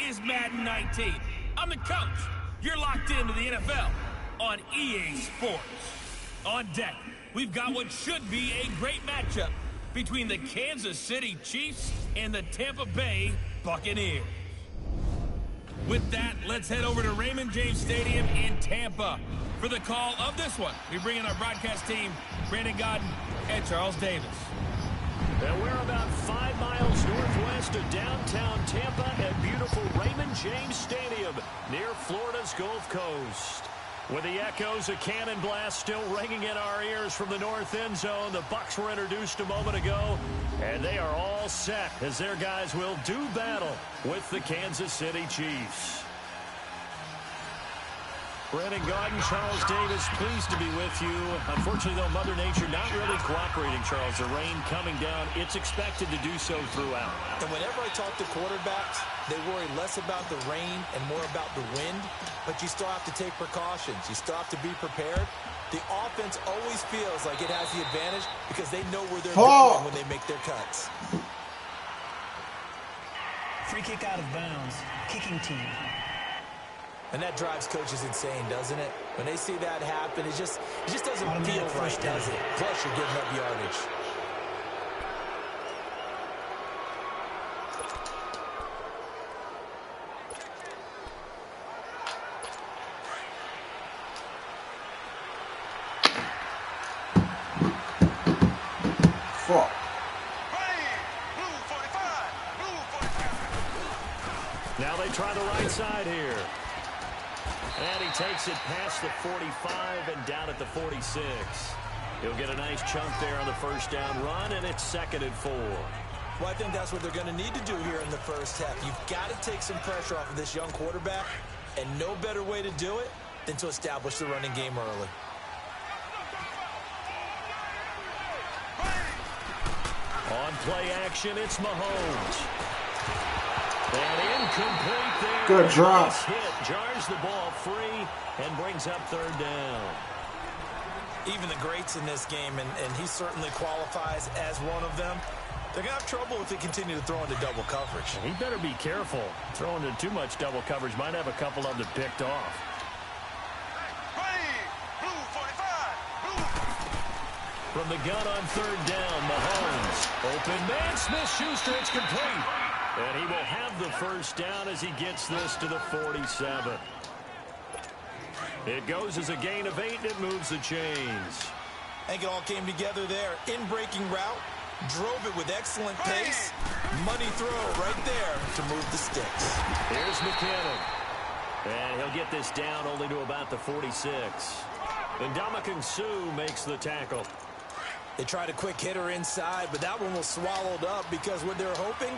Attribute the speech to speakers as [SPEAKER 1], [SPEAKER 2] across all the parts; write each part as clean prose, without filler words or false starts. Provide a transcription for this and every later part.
[SPEAKER 1] is Madden 19. I'm the coach. You're locked into the NFL on EA Sports. On deck, we've got what should be a great matchup between the Kansas City Chiefs and the Tampa Bay Buccaneers. With that, let's head over to Raymond James Stadium in Tampa for the call of this one. We bring in our broadcast team, Brandon Godden and Charles Davis.
[SPEAKER 2] And we're about 5 miles northwest of downtown Tampa at beautiful Raymond James Stadium near Florida's Gulf Coast. With the echoes of cannon blast still ringing in our ears from the north end zone, the Bucs were introduced a moment ago, and they are all set as their guys will do battle with the Kansas City Chiefs. Brandon Godden, Charles Davis, pleased to be with you. Unfortunately, though, Mother Nature not really cooperating, Charles. The rain coming down. It's expected to do so throughout.
[SPEAKER 3] And whenever I talk to quarterbacks, they worry less about the rain and more about the wind. But you still have to take precautions. You still have to be prepared. The offense always feels like it has the advantage because they know where they're going when they make their cuts.
[SPEAKER 4] Free kick out of bounds. Kicking team.
[SPEAKER 3] And that drives coaches insane, doesn't it? When they see that happen, it just doesn't feel right, does it? Plus, you're giving up yardage.
[SPEAKER 2] Now they try the right side here. And he takes it past the 45 and down at the 46. He'll get a nice chunk there on the first down run, and it's 2nd and 4.
[SPEAKER 3] Well, I think that's what they're going to need to do here in the first half. You've got to take some pressure off of this young quarterback, and no better way to do it than to establish the running game early.
[SPEAKER 2] On play action, it's Mahomes. And incomplete there.
[SPEAKER 5] Good drop.
[SPEAKER 2] Nice hit, jars the ball free, and brings up 3rd down.
[SPEAKER 3] Even the greats in this game, and he certainly qualifies as one of them, they're going to have trouble if they continue to throw into double coverage.
[SPEAKER 2] He better be careful. Throwing into too much double coverage might have a couple of them picked off. From the gun on 3rd down, Mahomes. Open man, Smith-Schuster, it's complete. And he will have the first down as he gets this to the 47. It goes as a gain of 8, and it moves the chains.
[SPEAKER 3] I think it all came together there. In-breaking route, drove it with excellent pace. Money throw right there to move the sticks.
[SPEAKER 2] Here's McKinnon. And he'll get this down only to about the 46. And Ndamukong Suh makes the tackle.
[SPEAKER 3] They tried a quick hitter inside, but that one was swallowed up because what they're hoping,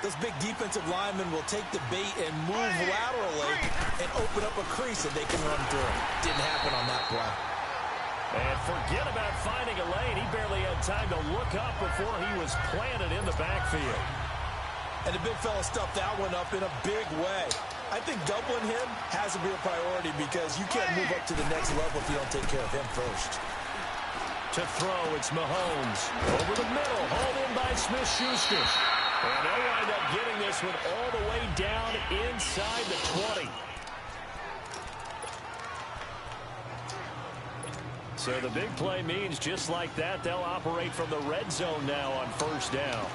[SPEAKER 3] those big defensive linemen will take the bait and move laterally and open up a crease that they can run through. Didn't happen on that play.
[SPEAKER 2] And forget about finding a lane. He barely had time to look up before he was planted in the backfield.
[SPEAKER 3] And the big fella stuffed that one up in a big way. I think doubling him has to be a priority because you can't move up to the next level if you don't take care of him first.
[SPEAKER 2] To throw, it's Mahomes. Over the middle, hauled in by Smith-Schuster. And they'll wind up getting this one all the way down inside the 20. So the big play means just like that, they'll operate from the red zone now on 1st down.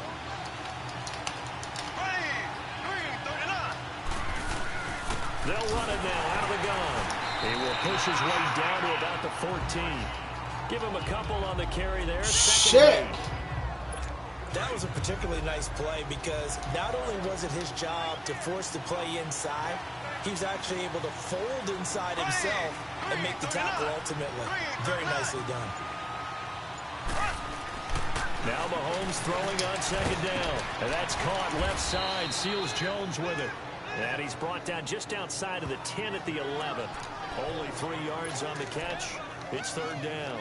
[SPEAKER 2] They'll run it now out of the gun. He will push his way down to about the 14. Give him a couple on the carry there.
[SPEAKER 5] Shit.
[SPEAKER 3] That was a particularly nice play because not only was it his job to force the play inside, he was actually able to fold inside himself and make the tackle ultimately. Very nicely done.
[SPEAKER 2] Now Mahomes throwing on 2nd down. And that's caught left side. Seals Jones with it. And he's brought down just outside of the 10 at the 11. Only 3 yards on the catch. It's 3rd down.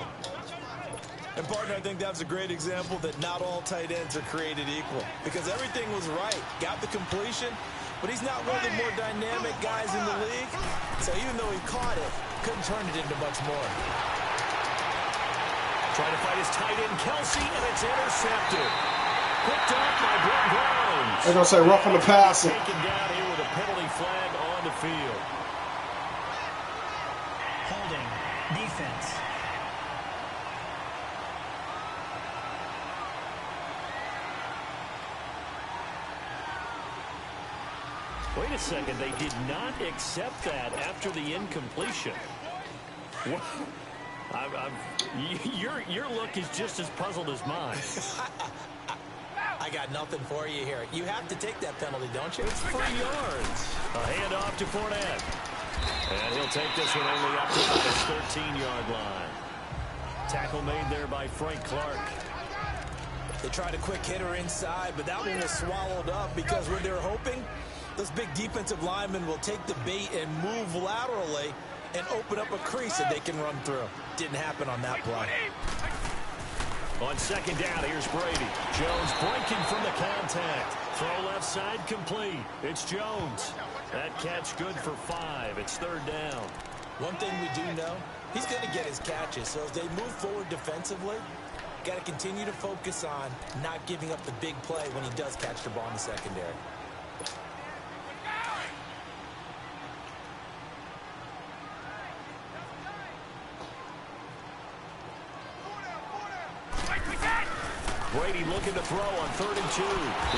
[SPEAKER 3] And, partner, I think that's a great example that not all tight ends are created equal because everything was right. Got the completion, but he's not one of the more dynamic guys in the league. So even though he caught it, couldn't turn it into much more.
[SPEAKER 2] Trying to fight his tight end, Kelsey, and it's intercepted. Picked off by Brett Browns.
[SPEAKER 5] They're going to say rough on the passing.
[SPEAKER 2] Taken down here with a penalty flag on the field.
[SPEAKER 4] Holding. Defense.
[SPEAKER 2] Wait a second. They did not accept that after the incompletion. What? Your look is just as puzzled as mine.
[SPEAKER 3] I got nothing for you here. You have to take that penalty, don't you?
[SPEAKER 2] It's 3 yards. A handoff to Fournette. And he'll take this one only up to his 13-yard line. Tackle made there by Frank Clark.
[SPEAKER 3] They tried a quick hitter inside, but that one was swallowed up because what they're hoping, those big defensive linemen will take the bait and move laterally and open up a crease that they can run through. Didn't happen on that play.
[SPEAKER 2] On second down, here's Brady. Jones breaking from the contact. Throw left side complete. It's Jones. That catch good for 5. It's third down.
[SPEAKER 3] One thing we do know, he's going to get his catches. So as they move forward defensively, got to continue to focus on not giving up the big play when he does catch the ball in the secondary.
[SPEAKER 2] Brady looking to throw on 3rd and 2.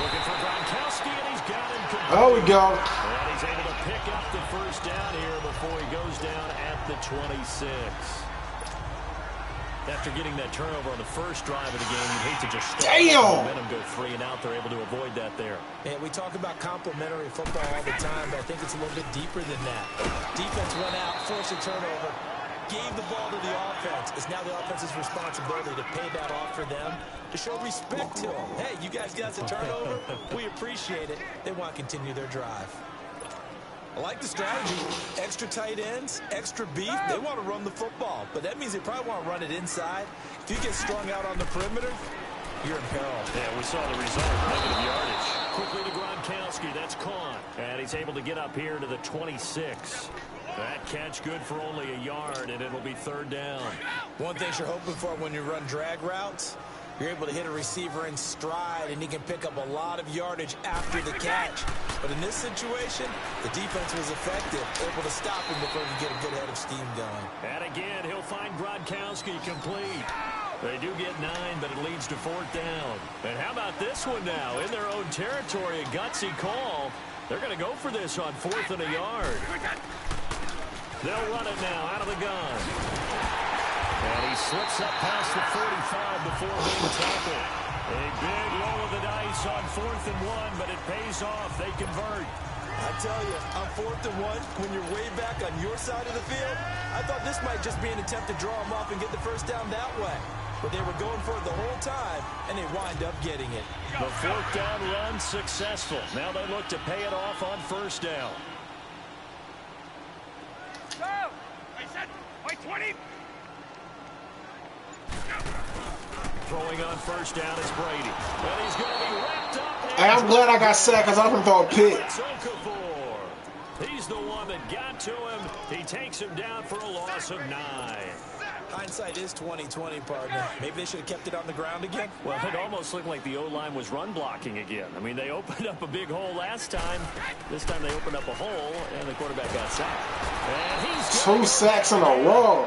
[SPEAKER 2] Looking for Gronkowski, and he's got him complete.
[SPEAKER 5] There we go.
[SPEAKER 2] And he's able to pick up the first down here before he goes down at the 26. After getting that turnover on the first drive of the game, you'd hate to just start the momentum, go 3 and out. They're able to avoid that there.
[SPEAKER 3] And we talk about complementary football all the time, but I think it's a little bit deeper than that. Defense went out, forced a turnover, gave the ball to the offense. It's now the offense's responsibility to pay that off for them, to show respect to them. Hey, you guys got the turnover. We appreciate it. They want to continue their drive. I like the strategy. Extra tight ends, extra beef. They want to run the football, but that means they probably want to run it inside. If you get strung out on the perimeter, you're in peril.
[SPEAKER 2] Yeah, we saw the result. Negative yardage. Quickly to Gronkowski. That's caught. And he's able to get up here to the 26. That catch good for only a yard, and it'll be third down.
[SPEAKER 3] One thing you're hoping for when you run drag routes, you're able to hit a receiver in stride, and he can pick up a lot of yardage after the catch. But in this situation, the defense was effective, able to stop him before he could get a good head of steam going.
[SPEAKER 2] And again, he'll find Gronkowski complete. They do get 9, but it leads to 4th down. And how about this one now? In their own territory, a gutsy call. They're going to go for this on 4th and a yard. They'll run it now out of the gun. And he slips up past the 45 before being tackled. A big roll of the dice on 4th and 1, but it pays off. They convert.
[SPEAKER 3] I tell you, on 4th and 1, when you're way back on your side of the field, I thought this might just be an attempt to draw them off and get the first down that way. But they were going for it the whole time, and they wind up getting it.
[SPEAKER 2] The 4th down run successful. Now they look to pay it off on 1st down.
[SPEAKER 1] Go! I said, by 20.
[SPEAKER 2] Throwing on 1st down is Brady. And he's going to be wrapped up.
[SPEAKER 5] Hey, I'm glad I got sacked because I was going to throw a pick.
[SPEAKER 2] He's the one that got to him. He takes him down for a loss of 9.
[SPEAKER 3] Hindsight is 20/20, partner. Maybe they should have kept it on the ground again.
[SPEAKER 2] Well, it almost looked like the O-line was run blocking again. I mean, they opened up a big hole last time. This time they opened up a hole, and the quarterback got sacked. And he's
[SPEAKER 5] 2 sacks in a row.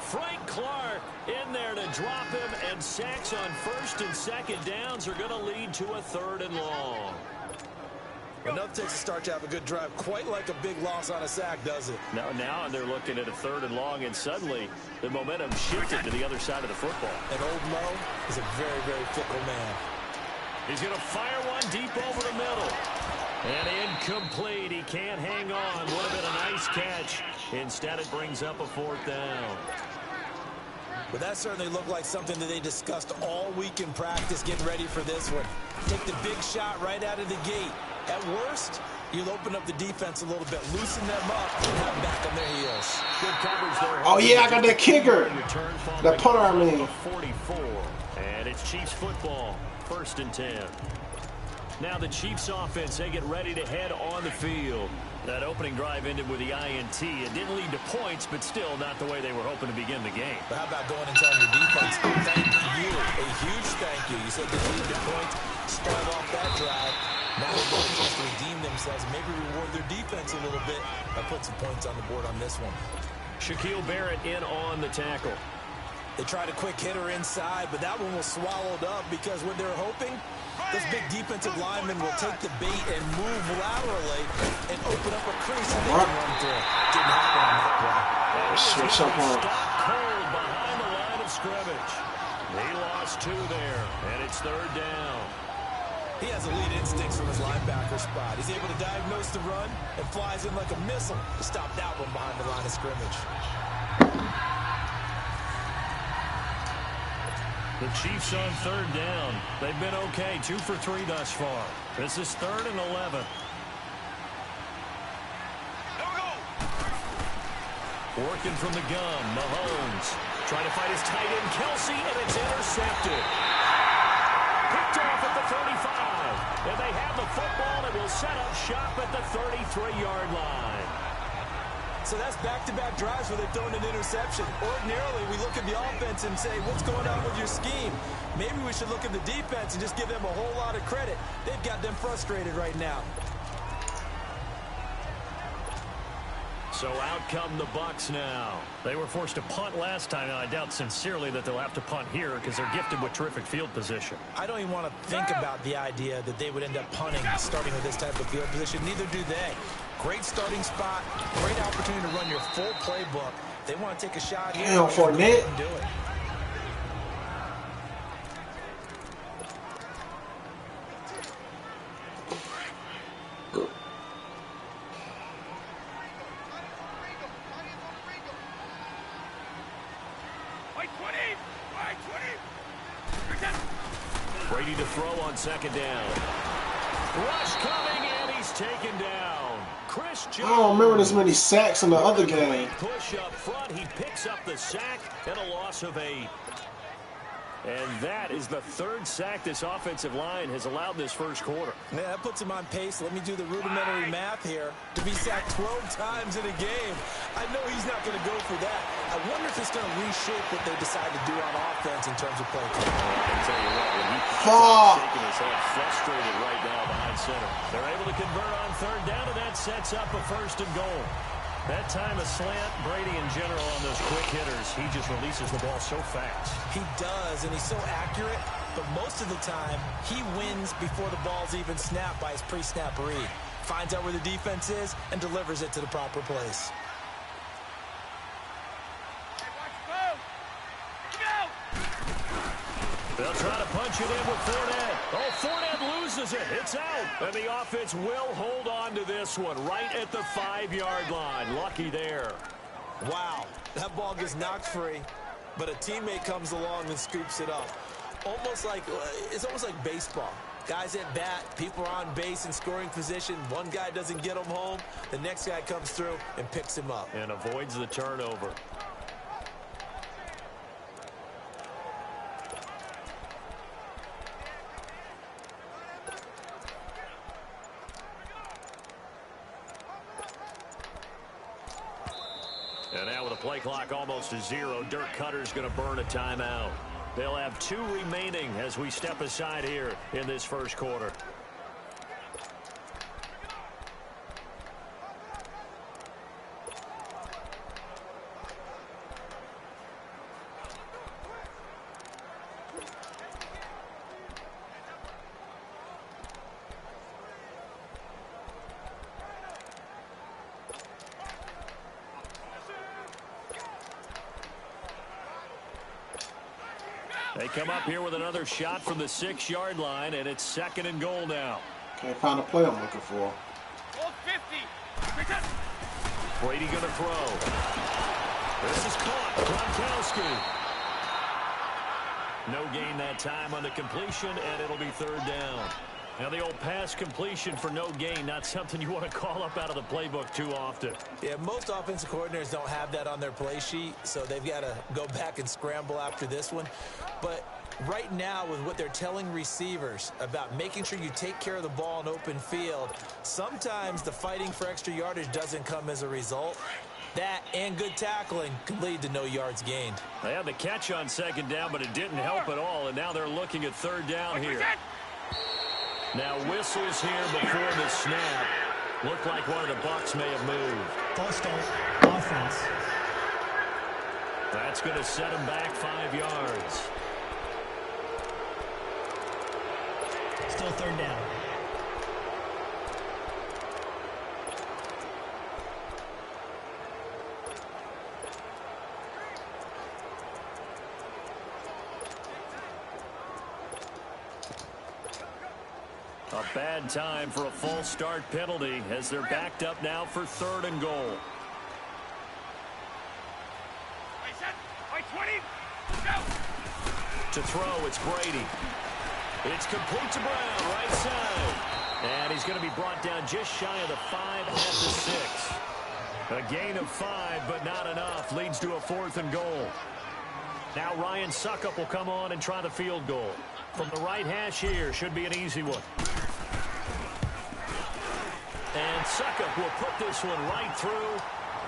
[SPEAKER 2] Frank Clark in there to drop him, and sacks on 1st and 2nd downs are going to lead to a 3rd and long.
[SPEAKER 3] Enough takes a start to have a good drive. Quite like a big loss on a sack, does it?
[SPEAKER 2] Now they're looking at a 3rd and long, and suddenly the momentum shifted to the other side of the football.
[SPEAKER 3] And old Mo is a very, very fickle man.
[SPEAKER 2] He's going to fire one deep over the middle. And incomplete. He can't hang on. Would have been a nice catch. Instead, it brings up a 4th down.
[SPEAKER 3] But that certainly looked like something that they discussed all week in practice, getting ready for this one. Take the big shot right out of the gate. At worst, you'll open up the defense a little bit, loosen them up, and have them back on their heels.
[SPEAKER 2] Good coverage there.
[SPEAKER 5] Oh, yeah, I got that kicker. That punter, I mean.
[SPEAKER 2] 44. And it's Chiefs football. 1st and 10. Now the Chiefs offense, they get ready to head on the field. That opening drive ended with the INT. It didn't lead to points, but still not the way they were hoping to begin the game.
[SPEAKER 3] But how about going and telling your defense, thank you, a huge thank you. You said didn't lead to points. start off that drive. Now they've got a chance to redeem themselves and maybe reward their defense a little bit by putting some points on the board on this one.
[SPEAKER 2] Shaquille Barrett in on the tackle.
[SPEAKER 3] They tried a quick hitter inside, but that one was swallowed up because what they're hoping, this big defensive lineman will take the bait and move laterally and open up a crease so they can run through. Didn't happen on that play.
[SPEAKER 2] Switch up on. Stop cold behind the line of scrimmage. He lost 2 there, and it's 3rd down.
[SPEAKER 3] He has elite instincts from his linebacker spot. He's able to diagnose the run and flies in like a missile to stop that one behind the line of scrimmage.
[SPEAKER 2] The Chiefs on 3rd down. They've been okay, 2 for 3 thus far. This is 3rd and 11. Working from the gun, Mahomes. Trying to fight his tight end, Kelsey, and it's intercepted. Picked off at the 35. And they have the football and will set up shop at the 33-yard line.
[SPEAKER 3] So that's back-to-back drives where they've thrown an interception. Ordinarily, we look at the offense and say, what's going on with your scheme? Maybe we should look at the defense and just give them a whole lot of credit. They've got them frustrated right now.
[SPEAKER 2] So out come the Bucs now. They were forced to punt last time, and I doubt sincerely that they'll have to punt here because they're gifted with terrific field position.
[SPEAKER 3] I don't even want to think about the idea that they would end up punting starting with this type of field position. Neither do they. Great starting spot, great opportunity to run your full playbook. They want to take a shot here.
[SPEAKER 5] Damn, Fournette.
[SPEAKER 3] Do it.
[SPEAKER 2] Brady to throw on 2nd down. Rush coming, and he's taken down. Chris Jones.
[SPEAKER 5] I don't remember this many sacks in the other game.
[SPEAKER 2] Push up front. He picks up the sack and a loss of 8. And that is the 3rd sack this offensive line has allowed this first quarter.
[SPEAKER 3] Yeah, that puts him on pace. Let me do the rudimentary math here. To be sacked 12 times in a game, I know he's not going to go for that. I wonder if it's going to reshape what they decide to do on offense in terms of play calling.
[SPEAKER 2] I can tell you what, when he's shaking his head, frustrated right now behind center. They're able to convert on 3rd down, and that sets up a 1st and goal. That time a slant. Brady in general on those quick hitters, he just releases the ball so fast.
[SPEAKER 3] He does, and he's so accurate, but most of the time he wins before the ball's even snapped by his pre-snap read. Finds out where the defense is and delivers it to the proper place.
[SPEAKER 2] They'll try to punch it in with Fournette. Oh, Fournette loses it. It's out. And the offense will hold on to this one right at the 5-yard line. Lucky there.
[SPEAKER 3] Wow, that ball gets knocked free, but a teammate comes along and scoops it up. It's almost like baseball. Guys at bat, people are on base in scoring position. One guy doesn't get him home. The next guy comes through and picks him up.
[SPEAKER 2] And avoids the turnover. And now with the play clock almost to 0, Dirk Cutter's going to burn a timeout. They'll have 2 remaining as we step aside here in this first quarter. They come up here with another shot from the 6-yard line, and it's 2nd and goal now.
[SPEAKER 5] Can't find a play I'm looking for.
[SPEAKER 2] Brady going to throw. This is caught. Gronkowski. No gain that time on the completion, and it'll be 3rd down. Now the old pass completion for no gain, not something you want to call up out of the playbook too often.
[SPEAKER 3] Yeah, most offensive coordinators don't have that on their play sheet, so they've got to go back and scramble after this one. But right now, with what they're telling receivers about making sure you take care of the ball in open field, sometimes the fighting for extra yardage doesn't come as a result. That and good tackling can lead to no yards gained.
[SPEAKER 2] They had the catch on 2nd down, but it didn't help at all, and now they're looking at 3rd down here. Now whistles here before the snap. Looked like one of the Bucs may have moved.
[SPEAKER 4] False start. Offense.
[SPEAKER 2] That's going to set him back 5 yards.
[SPEAKER 4] Still third down.
[SPEAKER 2] A bad time for a false start penalty as they're backed up now for 3rd and goal. To throw, it's Brady. It's complete to Brown, right side. And he's going to be brought down just shy of the 5 at the 6. A gain of 5, but not enough. Leads to a 4th and goal. Now Ryan Suckup will come on and try the field goal. From the right hash here, should be an easy one. And Suckup will put this one right through,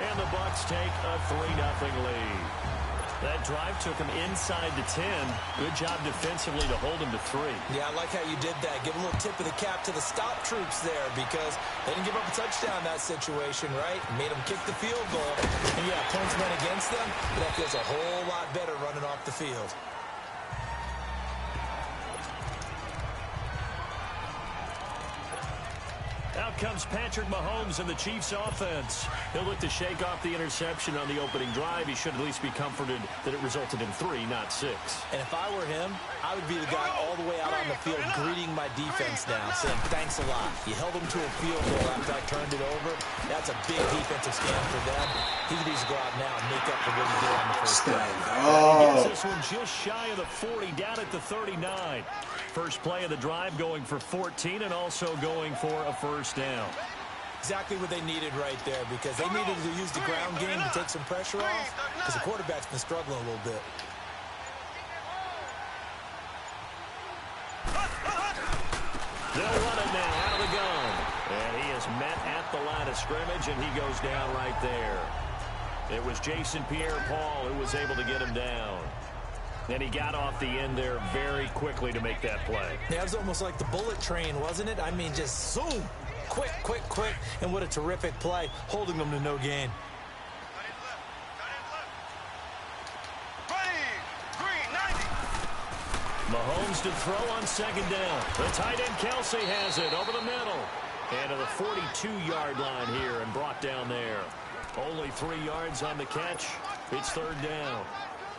[SPEAKER 2] and the Bucs take a 3-0 lead. That drive took him inside the 10. Good job defensively to hold him to 3.
[SPEAKER 3] Yeah, I like how you did that. Give a little tip of the cap to the stop troops there because they didn't give up a touchdown in that situation, right? Made them kick the field goal. And, yeah, points went against them, but that feels a whole lot better running off the field.
[SPEAKER 2] Out comes Patrick Mahomes and the Chiefs offense. He'll look to shake off the interception on the opening drive. He should at least be comforted that it resulted in 3, not 6.
[SPEAKER 3] And if I were him, I would be the guy all the way out on the field greeting my defense now, saying thanks a lot. You held them to a field goal after I turned it over. That's a big defensive stand for them. He could easily go out now and make up for what he did on the first drive.
[SPEAKER 2] He gets this one just shy of the 40, down at the 39. First play of the drive going for 14 and also going for a first down.
[SPEAKER 3] Exactly what they needed right there because they needed to use the ground game to take some pressure off because the quarterback's been struggling a little bit.
[SPEAKER 2] They'll run it now out of the gun. And he is met at the line of scrimmage, and he goes down right there. It was Jason Pierre-Paul who was able to get him down. And he got off the end there very quickly to make that play.
[SPEAKER 3] Yeah, it was almost like the bullet train, wasn't it? I mean, just zoom. Quick, quick, quick. And what a terrific play, holding them to no gain.
[SPEAKER 2] Mahomes to throw on 2nd down. The tight end Kelsey has it over the middle. And to the 42-yard line here and brought down there. Only 3 yards on the catch. It's 3rd down.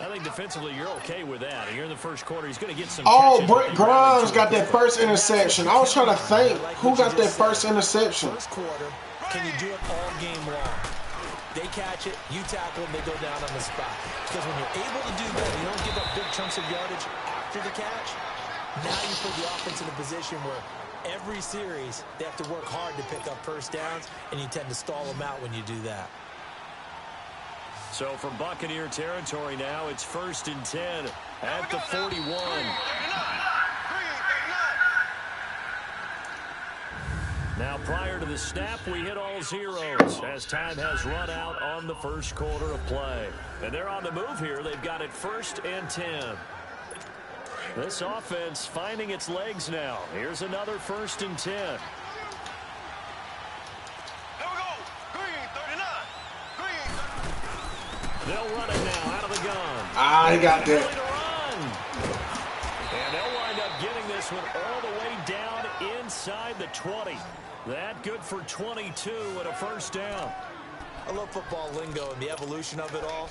[SPEAKER 2] I think defensively you're okay with that. Here in the first quarter, he's going to get some
[SPEAKER 5] catches. Brett Grimes got that first interception. I was trying to think who got that first interception.
[SPEAKER 3] First quarter, can you do it all game long? They catch it, you tackle them, they go down on the spot. Because when you're able to do that, you don't give up big chunks of yardage after the catch. Now you put the offense in a position where every series they have to work hard to pick up first downs, and you tend to stall them out when you do that.
[SPEAKER 2] So from Buccaneer territory now, it's 1st and 10 at the 41. Now prior to the snap, we hit all zeros as time has run out on the first quarter of play. And they're on the move here. They've got it 1st and 10. This offense finding its legs now. Here's another 1st and 10. They'll run it now out of the gun.
[SPEAKER 5] He got that.
[SPEAKER 2] And they'll wind up getting this one all the way down inside the 20. That good for 22 and a first down.
[SPEAKER 3] I love football lingo and the evolution of it all.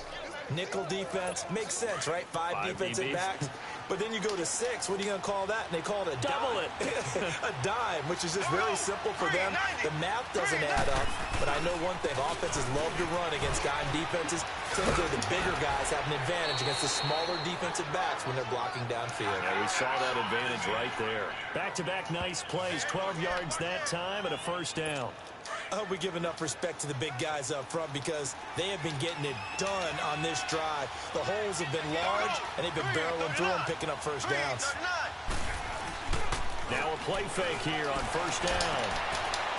[SPEAKER 3] Nickel defense makes sense, right? 5 defensive backs. But then you go to 6. What are you going to call that? And they call it a
[SPEAKER 2] double
[SPEAKER 3] dime. A dime, which is just very simple for them. The math doesn't add up. But I know one thing. Offenses love to run against dime defenses. Typically, the bigger guys have an advantage against the smaller defensive backs when they're blocking downfield.
[SPEAKER 2] Yeah, we saw that advantage right there. Back-to-back nice plays. 12 yards that time and a first down.
[SPEAKER 3] I hope we give enough respect to the big guys up front because they have been getting it done on this drive. The holes have been large, and they've been barreling through them, picking up first downs.
[SPEAKER 2] Now a play fake here on first down.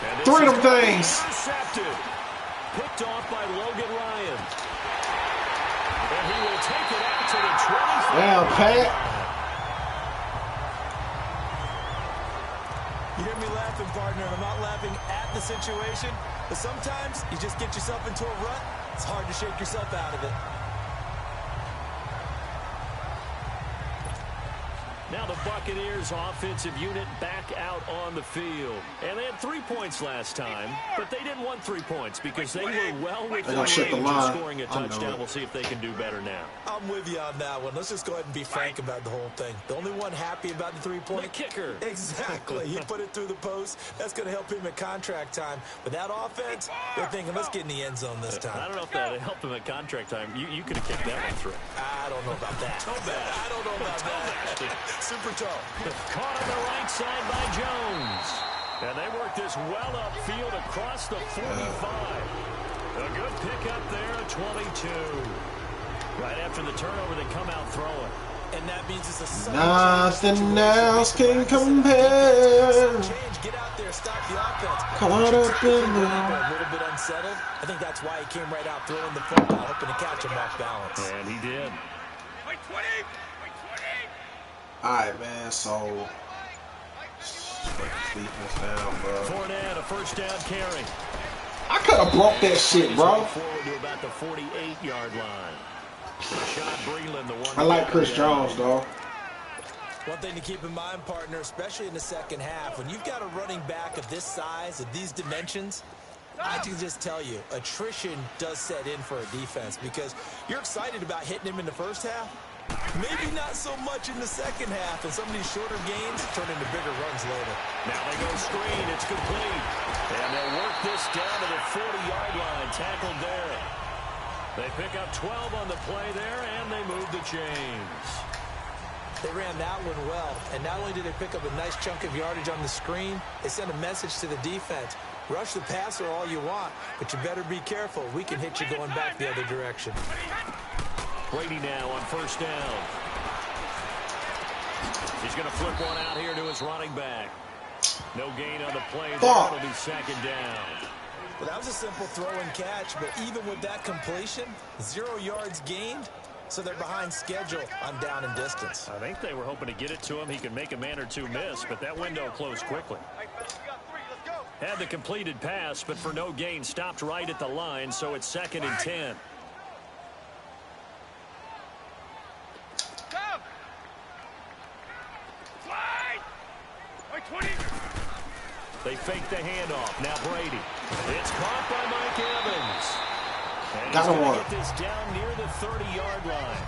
[SPEAKER 2] And
[SPEAKER 5] 3 of them things.
[SPEAKER 2] Intercepted. Picked off by Logan Ryan. And he will take it out to the 25.
[SPEAKER 5] Damn, Pat.
[SPEAKER 3] partner, and I'm not laughing at the situation, but sometimes you just get yourself into a rut. It's hard to shake yourself out of it.
[SPEAKER 2] Now the Buccaneers offensive unit back out on the field. And they had 3 points last time, but they didn't want 3 points because they were well within range of scoring a touchdown. We'll see if they can do better now.
[SPEAKER 3] I'm with you on that one. Let's just go ahead and be frank about the whole thing. The only one happy about the 3-point?
[SPEAKER 2] The kicker.
[SPEAKER 3] Exactly. He put it through the post. That's going to help him at contract time. But that offense, they're thinking, let's get in the end zone this time.
[SPEAKER 2] I don't know if that helped him at contract time. You could have kicked that one through.
[SPEAKER 3] I don't know about that. I don't know about that. Super tall.
[SPEAKER 2] Caught on the right side by Jones. And they work this well upfield across the 45. A good pickup there at 22. Right after the turnover, they come out throwing.
[SPEAKER 3] And that means it's a
[SPEAKER 5] nothing else can compare.
[SPEAKER 3] Get out there, stop the offense.
[SPEAKER 5] Caught up in the
[SPEAKER 3] a little bit unsettled. I think that's why he came right out throwing the football, hoping to catch him off balance.
[SPEAKER 2] And he did.
[SPEAKER 5] Alright, man, so defense down, bro.
[SPEAKER 2] Fournette, a first down carry.
[SPEAKER 5] I could have broke that shit, bro.
[SPEAKER 2] Forward to about the 48-yard line.
[SPEAKER 5] I like Chris Jones, though.
[SPEAKER 3] One thing to keep in mind, partner, especially in the second half, when you've got a running back of this size, of these dimensions, I can just tell you, attrition does set in for a defense because you're excited about hitting him in the first half. Maybe not so much in the second half, and some of these shorter gains turn into bigger runs later.
[SPEAKER 2] Now they go screen. It's complete. And they'll work this down to the 40-yard line. Tackled there. They pick up 12 on the play there, and they move the chains.
[SPEAKER 3] They ran that one well, and not only did they pick up a nice chunk of yardage on the screen, they sent a message to the defense. Rush the passer all you want, but you better be careful. We can hit you going back the other direction.
[SPEAKER 2] Brady now on first down. He's going to flip one out here to his running back. No gain on the play. That'll be second down.
[SPEAKER 3] Well, that was a simple throw and catch, but even with that completion, 0 yards gained, so they're behind schedule on down and distance.
[SPEAKER 2] I think they were hoping to get it to him. He could make a man or two miss, but that window closed quickly. Had the completed pass, but for no gain, stopped right at the line, so it's 2nd and 10. They fake the handoff. Now Brady. It's caught by Mike Evans. And he's going to get this down near the 30-yard line.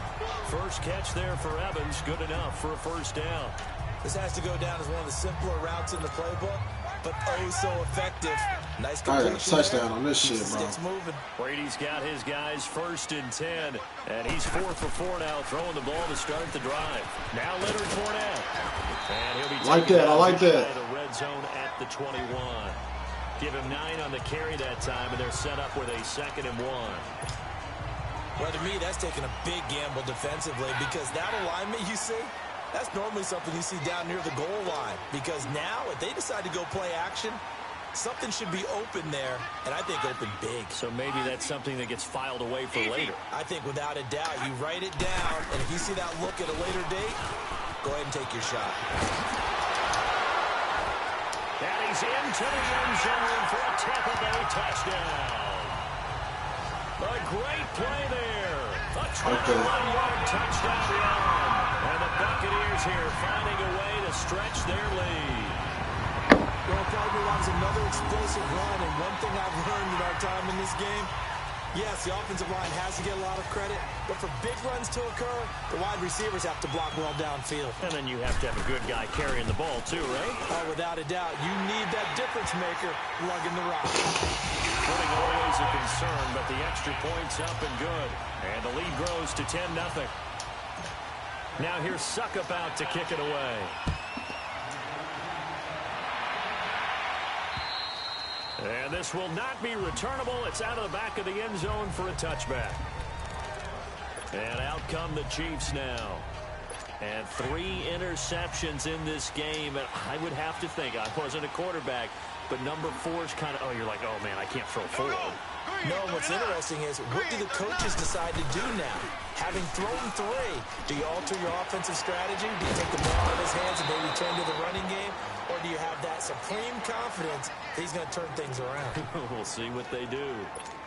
[SPEAKER 2] First catch there for Evans. Good enough for a first down.
[SPEAKER 3] This has to go down as one of the simpler routes in the playbook, but oh so effective. Nice completion.
[SPEAKER 5] Touchdown on this shit, bro.
[SPEAKER 3] Moving.
[SPEAKER 2] Brady's got his guys 1st and 10, and he's 4 for 4 now, throwing the ball to start the drive. Now Leonard Fournette. And he'll be
[SPEAKER 5] like that. I like that.
[SPEAKER 2] The red zone at the 21. Give him 9 on the carry that time, and they're set up with a 2nd and 1.
[SPEAKER 3] Well, to me, that's taking a big gamble defensively because that alignment you see, that's normally something you see down near the goal line. Because now, if they decide to go play action, something should be open there, and I think open big.
[SPEAKER 2] So maybe that's something that gets filed away for later.
[SPEAKER 3] I think without a doubt, you write it down, and if you see that look at a later date, go ahead and take your shot.
[SPEAKER 2] And he's into the end zone for a Tampa Bay touchdown. A great play there. A 21-yard touchdown run. And the Buccaneers here finding a way to stretch their lead.
[SPEAKER 3] Well, partner, that was another explosive run, and one thing I've learned in our time in this game, yes, the offensive line has to get a lot of credit, but for big runs to occur, the wide receivers have to block well downfield.
[SPEAKER 2] And then you have to have a good guy carrying the ball too, right?
[SPEAKER 3] Oh, without a doubt. You need that difference maker lugging the rock.
[SPEAKER 2] Footing always a concern, but the extra point's up and good. And the lead grows to 10-0. Now here's Suckup out to kick it away. And this will not be returnable. It's out of the back of the end zone for a touchback. And out come the Chiefs now. And 3 interceptions in this game. And I would have to think, I wasn't a quarterback, but number 4 is kind of, oh, you're like, oh, man, I can't throw 4.
[SPEAKER 3] No, what's interesting is, what do the coaches decide to do now? Having thrown 3, do you alter your offensive strategy? Do you take the ball out of his hands and maybe turn to the running game? Or do do you have that supreme confidence that he's going to turn things around?
[SPEAKER 2] We'll see what they do.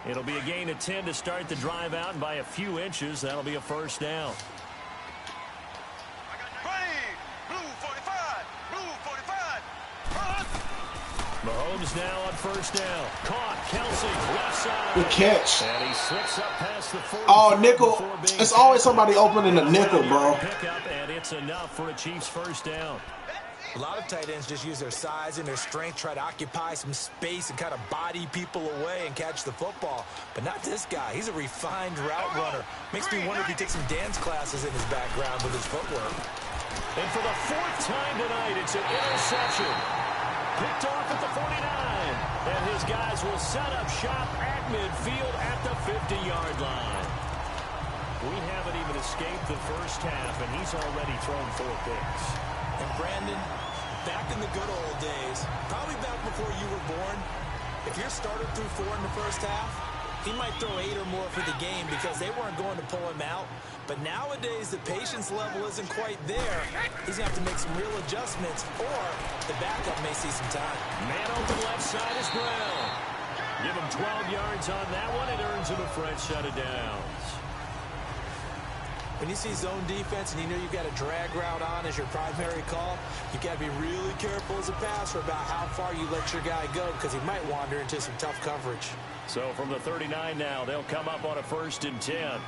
[SPEAKER 2] It'll be a gain of 10 to start the drive out, and by a few inches, that'll be a first down. Mahomes now on first down. Caught. Kelsey, left side.
[SPEAKER 5] Good catch.
[SPEAKER 2] And he slips up past the 40.
[SPEAKER 5] Oh, nickel. It's always somebody open in the nickel, bro.
[SPEAKER 2] Pickup, and it's enough for a Chiefs first down.
[SPEAKER 3] A lot of tight ends just use their size and their strength, try to occupy some space and kind of body people away and catch the football. But not this guy. He's a refined route runner. Makes me wonder if he takes some dance classes in his background with his footwork.
[SPEAKER 2] And for the 4th time tonight, it's an interception. Picked off at the 49. And his guys will set up shop at midfield at the 50-yard line. We haven't even escaped the first half, and he's already thrown 4 picks.
[SPEAKER 3] And Brandon, back in the good old days, probably back before you were born, if your starter threw 4 in the first half, he might throw 8 or more for the game because they weren't going to pull him out. But nowadays, the patience level isn't quite there. He's going to have to make some real adjustments, or the backup may see some time.
[SPEAKER 2] Man open left side is Brown. Give him 12 yards on that one. It earns him a fresh set of downs.
[SPEAKER 3] When you see zone defense and you know you've got a drag route on as your primary call, you've got to be really careful as a passer about how far you let your guy go because he might wander into some tough coverage.
[SPEAKER 2] So from the 39 now, they'll come up on a 1st and 10.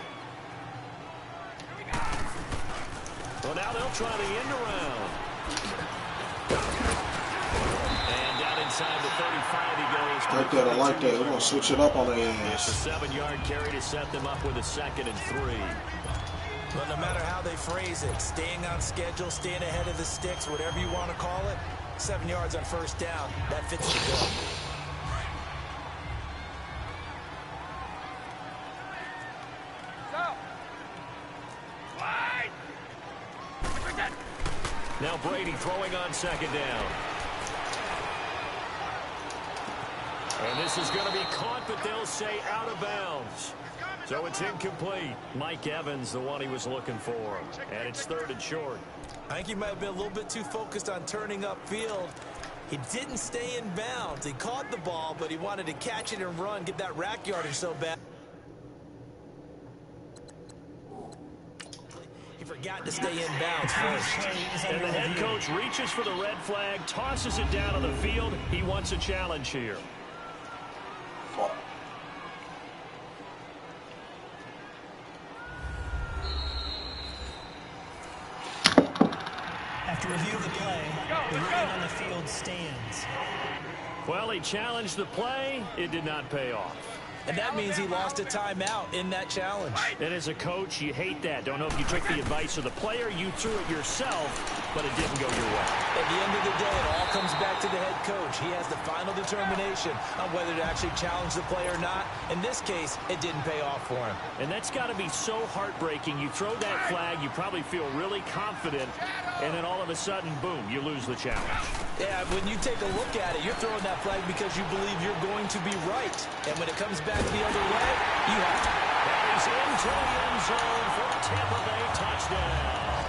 [SPEAKER 2] Well, now they'll try the end around. And down inside the 35 he goes.
[SPEAKER 5] Like that, I like that. We're going to switch it up on the end.
[SPEAKER 2] It's a 7-yard carry to set them up with a 2nd and 3.
[SPEAKER 3] But no matter how they phrase it, staying on schedule, staying ahead of the sticks, whatever you want to call it, 7 yards on 1st down, that fits the bill.
[SPEAKER 2] Now Brady throwing on 2nd down. And this is going to be caught, but they'll say out of bounds. So it's incomplete. Mike Evans, the one he was looking for. And it's 3rd and short.
[SPEAKER 3] I think he might have been a little bit too focused on turning upfield. He didn't stay in bounds. He caught the ball, but he wanted to catch it and run, get that rack yardage so bad. He forgot to stay in bounds first.
[SPEAKER 2] And the head coach reaches for the red flag, tosses it down on the field. He wants a challenge here.
[SPEAKER 4] After review of the play, the ruling on the field stands.
[SPEAKER 2] Well, he challenged the play. It did not pay off.
[SPEAKER 3] And that means he lost a timeout in that challenge.
[SPEAKER 2] And as a coach, you hate that. Don't know if you took the advice of the player, you threw it yourself, but it didn't go your way.
[SPEAKER 3] At the end of the day, it all comes back to the head coach. He has the final determination on whether to actually challenge the play or not. In this case, it didn't pay off for him.
[SPEAKER 2] And that's got to be so heartbreaking. You throw that flag, you probably feel really confident, and then all of a sudden, boom, you lose the challenge.
[SPEAKER 3] Yeah, when you take a look at it, you're throwing that flag because you believe you're going to be right. And when it comes back the other way, you have to.
[SPEAKER 2] And he's into the end zone for a Tampa Bay touchdown.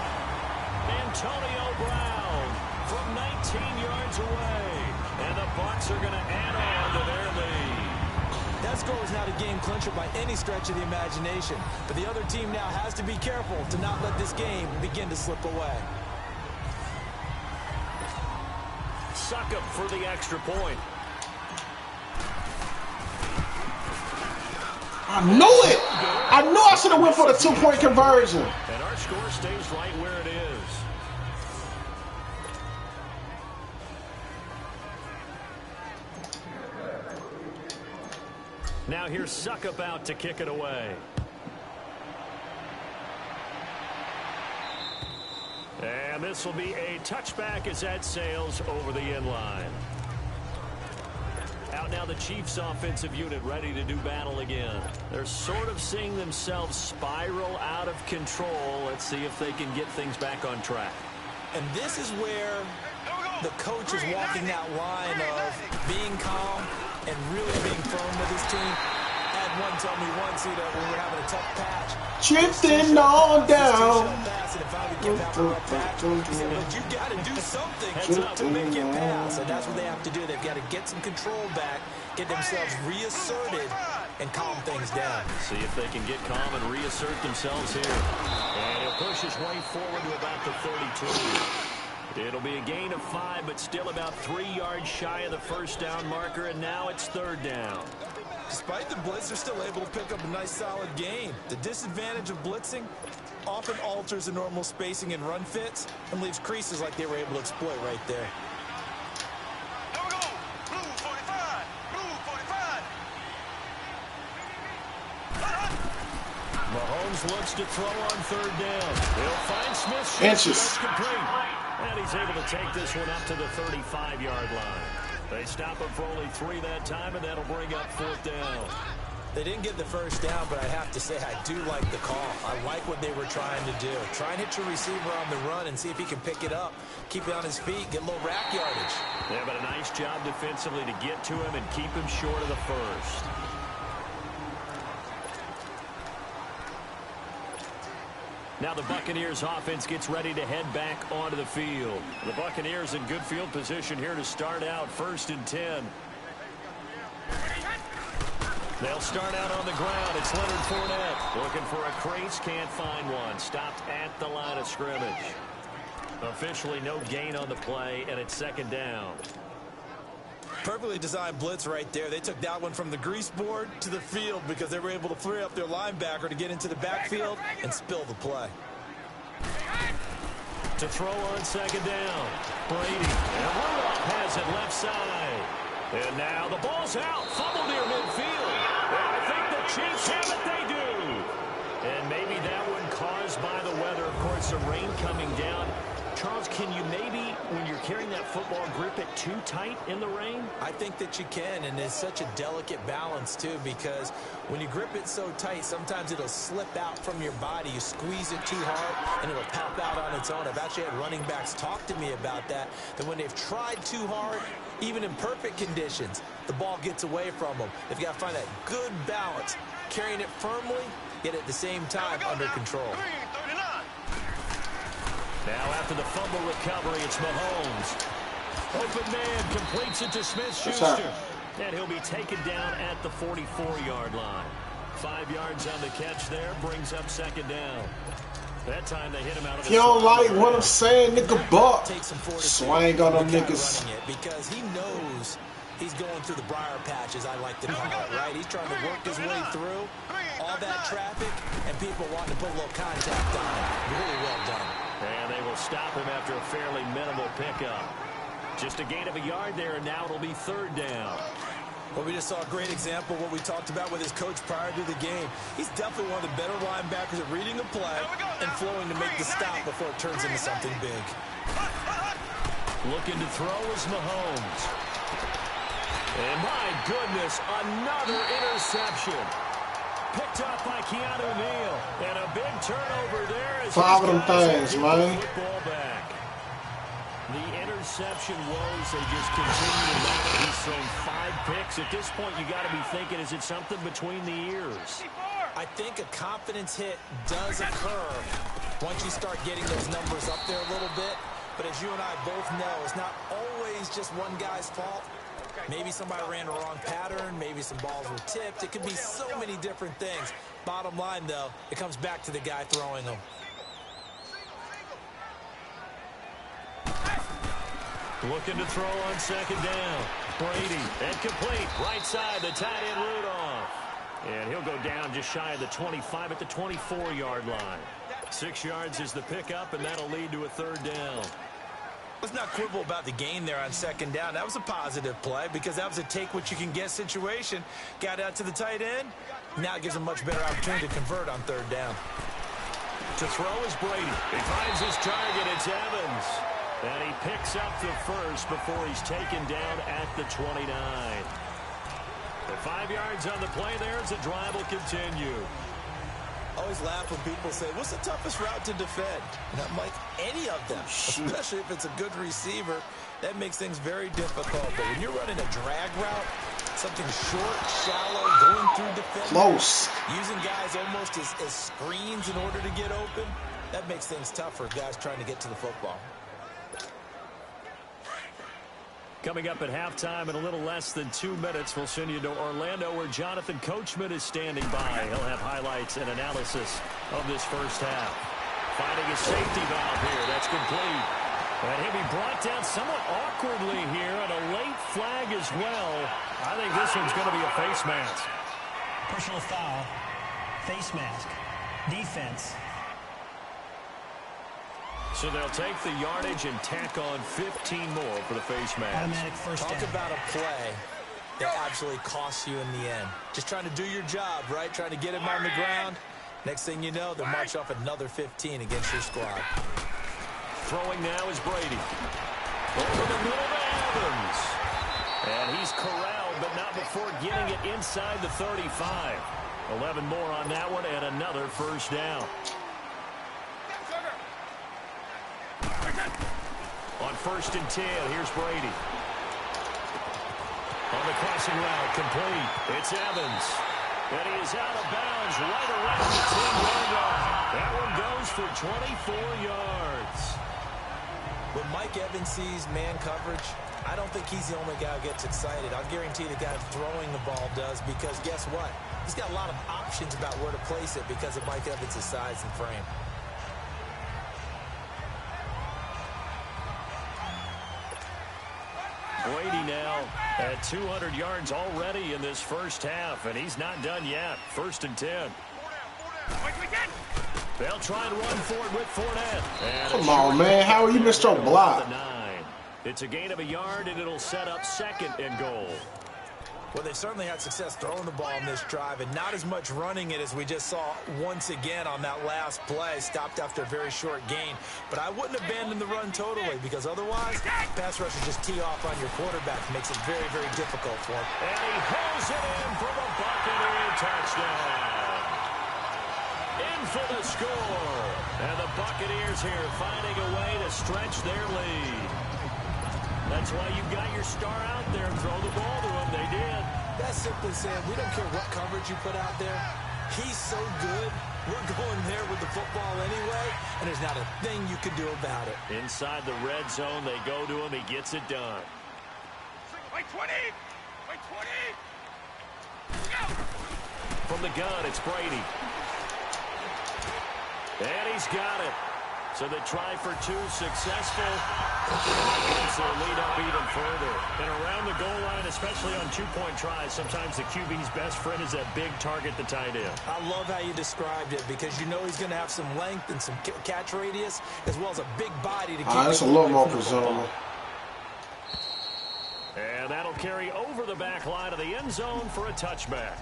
[SPEAKER 2] Antonio Brown from 19 yards away. And the Bucs are going to add on to their lead.
[SPEAKER 3] That score is not a game clincher by any stretch of the imagination. But the other team now has to be careful to not let this game begin to slip away.
[SPEAKER 2] Succop for the extra point.
[SPEAKER 5] I knew it. I knew I should have went for the 2-point conversion.
[SPEAKER 2] And our score stays right where it is. Now here's Succop out to kick it away. And this will be a touchback as that sails over the end line. Out now the Chiefs offensive unit ready to do battle again. They're sort of seeing themselves spiral out of control. Let's see if they can get things back on track.
[SPEAKER 3] And this is where the coach is walking that line of being calm and really being firm with his team. Add one told me once, when we were having a tough patch.
[SPEAKER 5] Drifting on down.
[SPEAKER 3] He said, but you got to do something to make it pass. And that's what they have to do. They've got to get some control back, get themselves reasserted, and calm things down.
[SPEAKER 2] See if they can get calm and reassert themselves here. And he'll push his way forward to about the 32. It'll be a gain of 5, but still about 3 yards shy of the first down marker, and now it's third down.
[SPEAKER 3] Despite the blitz, they're still able to pick up a nice, solid gain. The disadvantage of blitzing often alters the normal spacing and run fits and leaves creases like they were able to exploit right there.
[SPEAKER 6] Here we go. Blue 45. Blue 45.
[SPEAKER 2] Mahomes looks to throw on third down. He'll find Smith.
[SPEAKER 5] Inches.
[SPEAKER 2] And he's able to take this one up to the 35-yard line. They stop him for only 3 that time, and that'll bring up fourth down.
[SPEAKER 3] They didn't get the first down, but I have to say I do like the call. I like what they were trying to do. Try and hit your receiver on the run and see if he can pick it up. Keep it on his feet, get a little rack yardage.
[SPEAKER 2] Yeah, but a nice job defensively to get to him and keep him short of the first. Now the Buccaneers offense gets ready to head back onto the field. The Buccaneers in good field position here to start out 1st and 10. They'll start out on the ground. It's Leonard Fournette looking for a crease, can't find one. Stopped at the line of scrimmage. Officially no gain on the play, and it's second down.
[SPEAKER 3] Perfectly designed blitz right there. They took that one from the grease board to the field because they were able to free up their linebacker to get into the backfield and spill the play.
[SPEAKER 2] To throw on second down, Brady. And Rudolph has it left side. And now the ball's out. Fumble near midfield. And I think the Chiefs have it. They do. And maybe that one caused by the weather. Of course, the rain coming down. Charles, can you maybe, when you're carrying that football, grip it too tight in the rain?
[SPEAKER 3] I think that you can, and it's such a delicate balance, too, because when you grip it so tight, sometimes it'll slip out from your body. You squeeze it too hard, and it'll pop out on its own. I've actually had running backs talk to me about that when they've tried too hard, even in perfect conditions, the ball gets away from them. They've got to find that good balance, carrying it firmly, yet at the same time under control.
[SPEAKER 2] Now after the fumble recovery, it's Mahomes. Open man completes it to Smith-Schuster. And he'll be taken down at the 44-yard line. 5 yards on the catch there, brings up second down. That time they hit him out of the...
[SPEAKER 5] If you don't like what I'm saying, nigga, buck. Swing on them niggas.
[SPEAKER 3] Because he knows he's going through the briar patch, as I like to call it, right? He's trying to work his way through all that traffic and people wanting to put a little contact on him. Really well done.
[SPEAKER 2] And they will stop him after a fairly minimal pickup. Just a gain of a yard there, and now it'll be third down.
[SPEAKER 3] Well, we just saw a great example of what we talked about with his coach prior to the game. He's definitely one of the better linebackers at reading a play and flowing to make the stop before it turns into something big.
[SPEAKER 2] Looking to throw is Mahomes. And my goodness, another interception. Picked up by Keanu Neal. And a big turnover there.
[SPEAKER 5] 5 of them things, man.
[SPEAKER 2] Football back. The interception woes, they just continue to mount. He's thrown 5 picks. At this point, you got to be thinking, is it something between the ears?
[SPEAKER 3] I think a confidence hit does occur once you start getting those numbers up there a little bit. But as you and I both know, it's not always just one guy's fault. Maybe somebody ran a wrong pattern. Maybe some balls were tipped. It could be so many different things. Bottom line, though, it comes back to the guy throwing them.
[SPEAKER 2] Looking to throw on second down. Brady, incomplete. Right side, the tight end Rudolph. And he'll go down just shy of the 25 at the 24-yard line. 6 yards is the pickup, and that'll lead to a third down.
[SPEAKER 3] Let's not quibble about the gain there on second down. That was a positive play because that was a take-what-you-can-get situation. Got out to the tight end. Now it gives him a much better opportunity to convert on third down.
[SPEAKER 2] To throw is Brady. He finds his target. It's Evans. And he picks up the first before he's taken down at the 29. The 5 yards on the play there as the drive will continue.
[SPEAKER 3] I always laugh when people say, what's the toughest route to defend? And I'm like, any of them, especially if it's a good receiver. That makes things very difficult. But when you're running a drag route, something short, shallow, going through defense,
[SPEAKER 5] Close.
[SPEAKER 3] using guys almost as screens in order to get open, that makes things tough for guys trying to get to the football.
[SPEAKER 2] Coming up at halftime in a little less than 2 minutes, we'll send you to Orlando where Jonathan Coachman is standing by. He'll have highlights and analysis of this first half. Finding a safety valve here. That's complete. And he'll be brought down somewhat awkwardly here, and a late flag as well. I think this one's going to be a face mask.
[SPEAKER 4] Personal foul. Face mask. Defense.
[SPEAKER 2] So they'll take the yardage and tack on 15 more for the face mask.
[SPEAKER 4] Automatic first down.
[SPEAKER 3] Talk about a play that absolutely costs you in the end. Just trying to do your job, right? Trying to get him on the ground. Next thing you know, they'll march off another 15 against your squad.
[SPEAKER 2] Throwing now is Brady. Over the middle to Evans. And he's corralled, but not before getting it inside the 35. 11 more on that one and another first down. On 1st and 10, here's Brady. On the crossing route, complete. It's Evans. And he is out of bounds right around the 10-yard line. That one goes for 24 yards.
[SPEAKER 3] When Mike Evans sees man coverage, I don't think he's the only guy who gets excited. I'll guarantee the guy throwing the ball does, because guess what? He's got a lot of options about where to place it because of Mike Evans' size and frame.
[SPEAKER 2] Brady now at 200 yards already in this first half, and he's not done yet. 1st and 10. They'll try and run for it with Fournette. And
[SPEAKER 5] come on, man. How you missed your block?
[SPEAKER 2] It's a gain of a yard, and it'll set up 2nd and goal.
[SPEAKER 3] Well, they certainly had success throwing the ball in this drive, and not as much running it as we just saw once again on that last play. Stopped after a very short gain. But I wouldn't abandon the run totally, because otherwise, pass rush would just tee off on your quarterback. Makes it very, very difficult for him.
[SPEAKER 2] And he hauls it in for the Buccaneer touchdown. In for the score. And the Buccaneers here finding a way to stretch their lead. That's why you've got your star out there and throw the ball to him. They did.
[SPEAKER 3] That's simply saying we don't care what coverage you put out there. He's so good. We're going there with the football anyway, and there's not a thing you can do about it.
[SPEAKER 2] Inside the red zone, they go to him. He gets it done.
[SPEAKER 6] Wait 20. Wait 20. Go.
[SPEAKER 2] From the gun, it's Brady. And he's got it. So they try for 2, successful. Gets their lead up even further. And around the goal line, especially on 2-point tries, sometimes the QB's best friend is that big target, the tight end.
[SPEAKER 3] I love how you described it, because you know he's going to have some length and some catch radius, as well as a big body to keep
[SPEAKER 5] That's a little more presentable.
[SPEAKER 2] And that'll carry over the back line of the end zone for a touchback.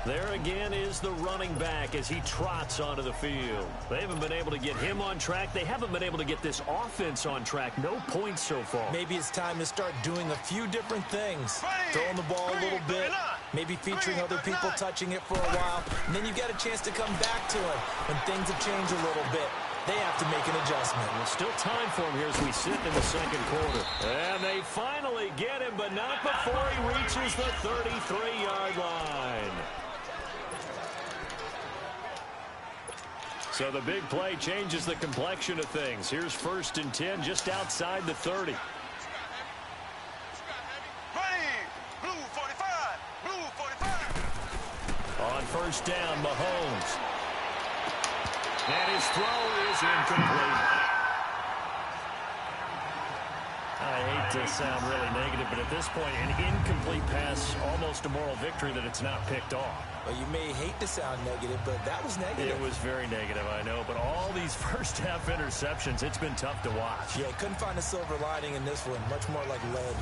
[SPEAKER 2] There again is the running back as he trots onto the field. They haven't been able to get him on track. They haven't been able to get this offense on track. No points so far.
[SPEAKER 3] Maybe it's time to start doing a few different things. Throwing the ball a little bit, maybe featuring other people touching it for a while, and then you get a chance to come back to it when things have changed a little bit. They have to make an adjustment.
[SPEAKER 2] There's still time for him here as we sit in the 2nd quarter. And they finally get him, but not before he reaches the 33-yard line. So the big play changes the complexion of things. Here's 1st and 10 just outside the 30.
[SPEAKER 6] Ready. Blue 45. Blue 45.
[SPEAKER 2] On 1st down, Mahomes. And his throw is incomplete. I hate to sound really negative, but at this point, an incomplete pass, almost a moral victory that it's not picked off.
[SPEAKER 3] Well, you may hate to sound negative, but that was negative.
[SPEAKER 2] It was very negative, I know, but all these first half interceptions, it's been tough to watch.
[SPEAKER 3] Yeah, couldn't find a silver lining in this one. Much more like lead.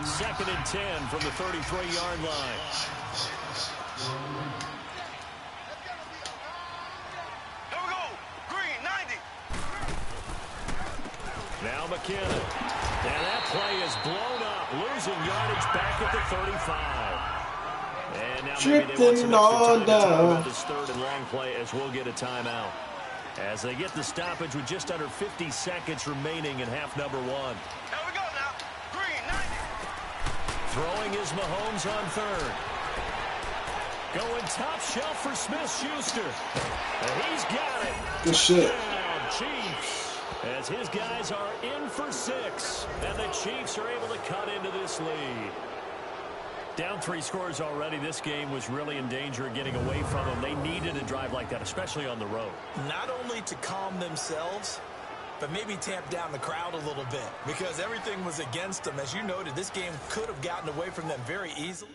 [SPEAKER 2] Second and 10 from the 33-yard line. back in it. And that play is blown up, losing yardage back at the 35. And now maybe they want some extra time to talk about this third and long play as we'll get a timeout. As they get the stoppage with just under 50 seconds remaining in half number one.
[SPEAKER 6] Here we go now. Green, 90.
[SPEAKER 2] Throwing is Mahomes on third. Going top shelf for Smith-Schuster. And he's got it.
[SPEAKER 5] Good shit.
[SPEAKER 2] Down, Chiefs. As his guys are in for 6. And the Chiefs are able to cut into this lead. Down 3 scores already. This game was really in danger of getting away from them. They needed a drive like that, especially on the road.
[SPEAKER 3] Not only to calm themselves, but maybe tamp down the crowd a little bit. Because everything was against them. As you noted, this game could have gotten away from them very easily.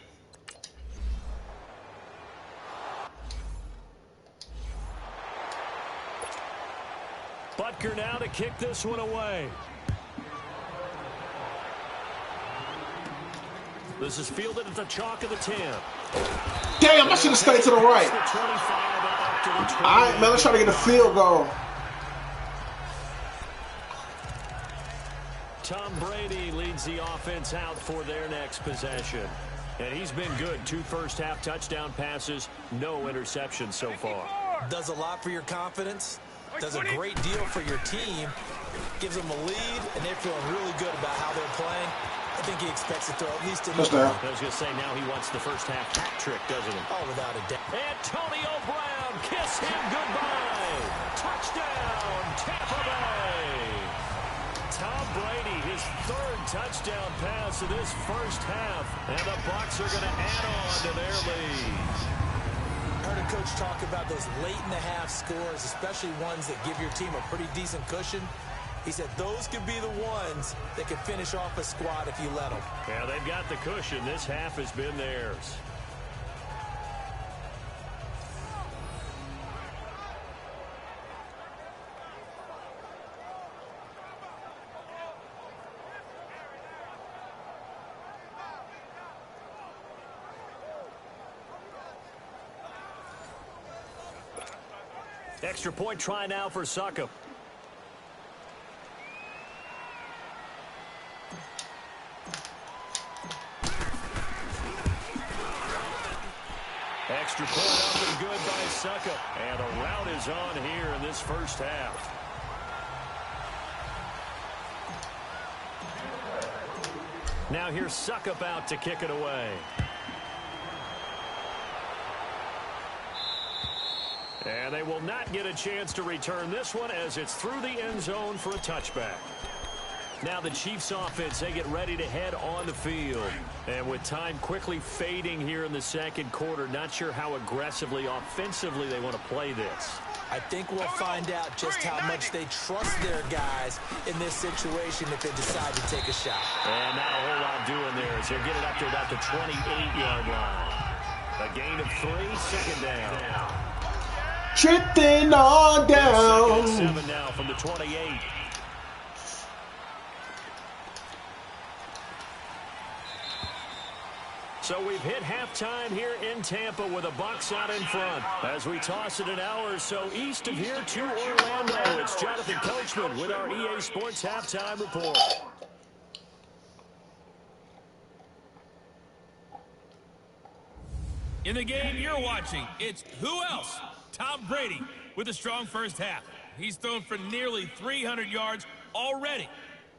[SPEAKER 2] Butker now to kick this one away. This is fielded at the chalk of the 10.
[SPEAKER 5] Damn, I should have stayed to the right. All right, man, let's try to get a field goal.
[SPEAKER 2] Tom Brady leads the offense out for their next possession. And he's been good. 2 first-half touchdown passes, no interceptions so far.
[SPEAKER 3] Does a lot for your confidence. Does a great deal for your team. Gives them a lead, and they're feeling really good about how they're playing. I think he expects to throw at least a touchdown.
[SPEAKER 2] I was going to say, now he wants the first half hat trick, doesn't he?
[SPEAKER 3] Oh, without a doubt.
[SPEAKER 2] Antonio Brown, kiss him goodbye. Touchdown, Tampa Bay. Tom Brady, his 3rd touchdown pass of this first half. And the Bucs are going to add on to their lead.
[SPEAKER 3] Heard a coach talk about those late-in-the-half scores, especially ones that give your team a pretty decent cushion. He said those could be the ones that could finish off a squad if you let them.
[SPEAKER 2] Yeah, they've got the cushion. This half has been theirs. Extra point try now for Suckup. Extra point up and good by Suckup. And a rout is on here in this first half. Now here's Suckup out to kick it away. And they will not get a chance to return this one as it's through the end zone for a touchback. Now the Chiefs offense, they get ready to head on the field. And with time quickly fading here in the second quarter, not sure how aggressively, offensively they want to play this.
[SPEAKER 3] I think we'll find out just how much they trust their guys in this situation if they decide to take a shot.
[SPEAKER 2] And not a whole lot doing there as they're getting up to about the 28-yard line. A gain of 3, 2nd down.
[SPEAKER 5] Tripping on down.
[SPEAKER 2] 7 now from the 28. So we've hit halftime here in Tampa with the Bucs out in front. As we toss it an hour or so east of here to Orlando, it's Jonathan Coachman with our EA Sports Halftime Report.
[SPEAKER 1] In the game you're watching, it's who else? Tom Brady with a strong first half. He's thrown for nearly 300 yards already.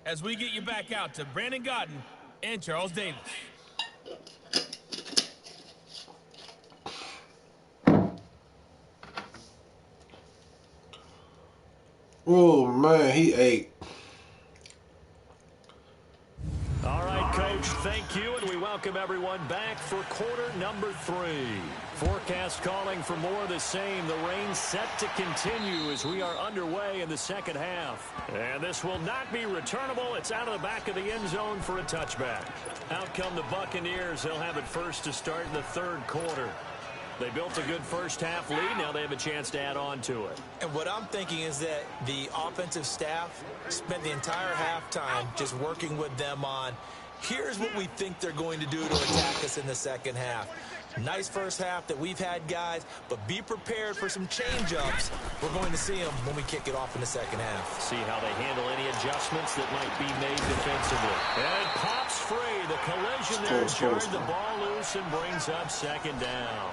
[SPEAKER 1] As we get you back out to Brandon Gaudin and Charles Davis.
[SPEAKER 5] Oh, man, he ate.
[SPEAKER 2] All right, Coach, thank you, and we welcome everyone back for quarter number 3. Forecast calling for more of the same. The rain set to continue as we are underway in the second half. And this will not be returnable. It's out of the back of the end zone for a touchback. Out come the Buccaneers. They'll have it first to start in the third quarter. They built a good first half lead. Now they have a chance to add on to it.
[SPEAKER 3] And what I'm thinking is that the offensive staff spent the entire halftime just working with them on, here's what we think they're going to do to attack us in the second half. Nice first half that we've had, guys, but be prepared for some change-ups. We're going to see them when we kick it off in the second half.
[SPEAKER 2] See how they handle any adjustments that might be made defensively. And it pops free. The collision there jarred the ball loose and brings up second down.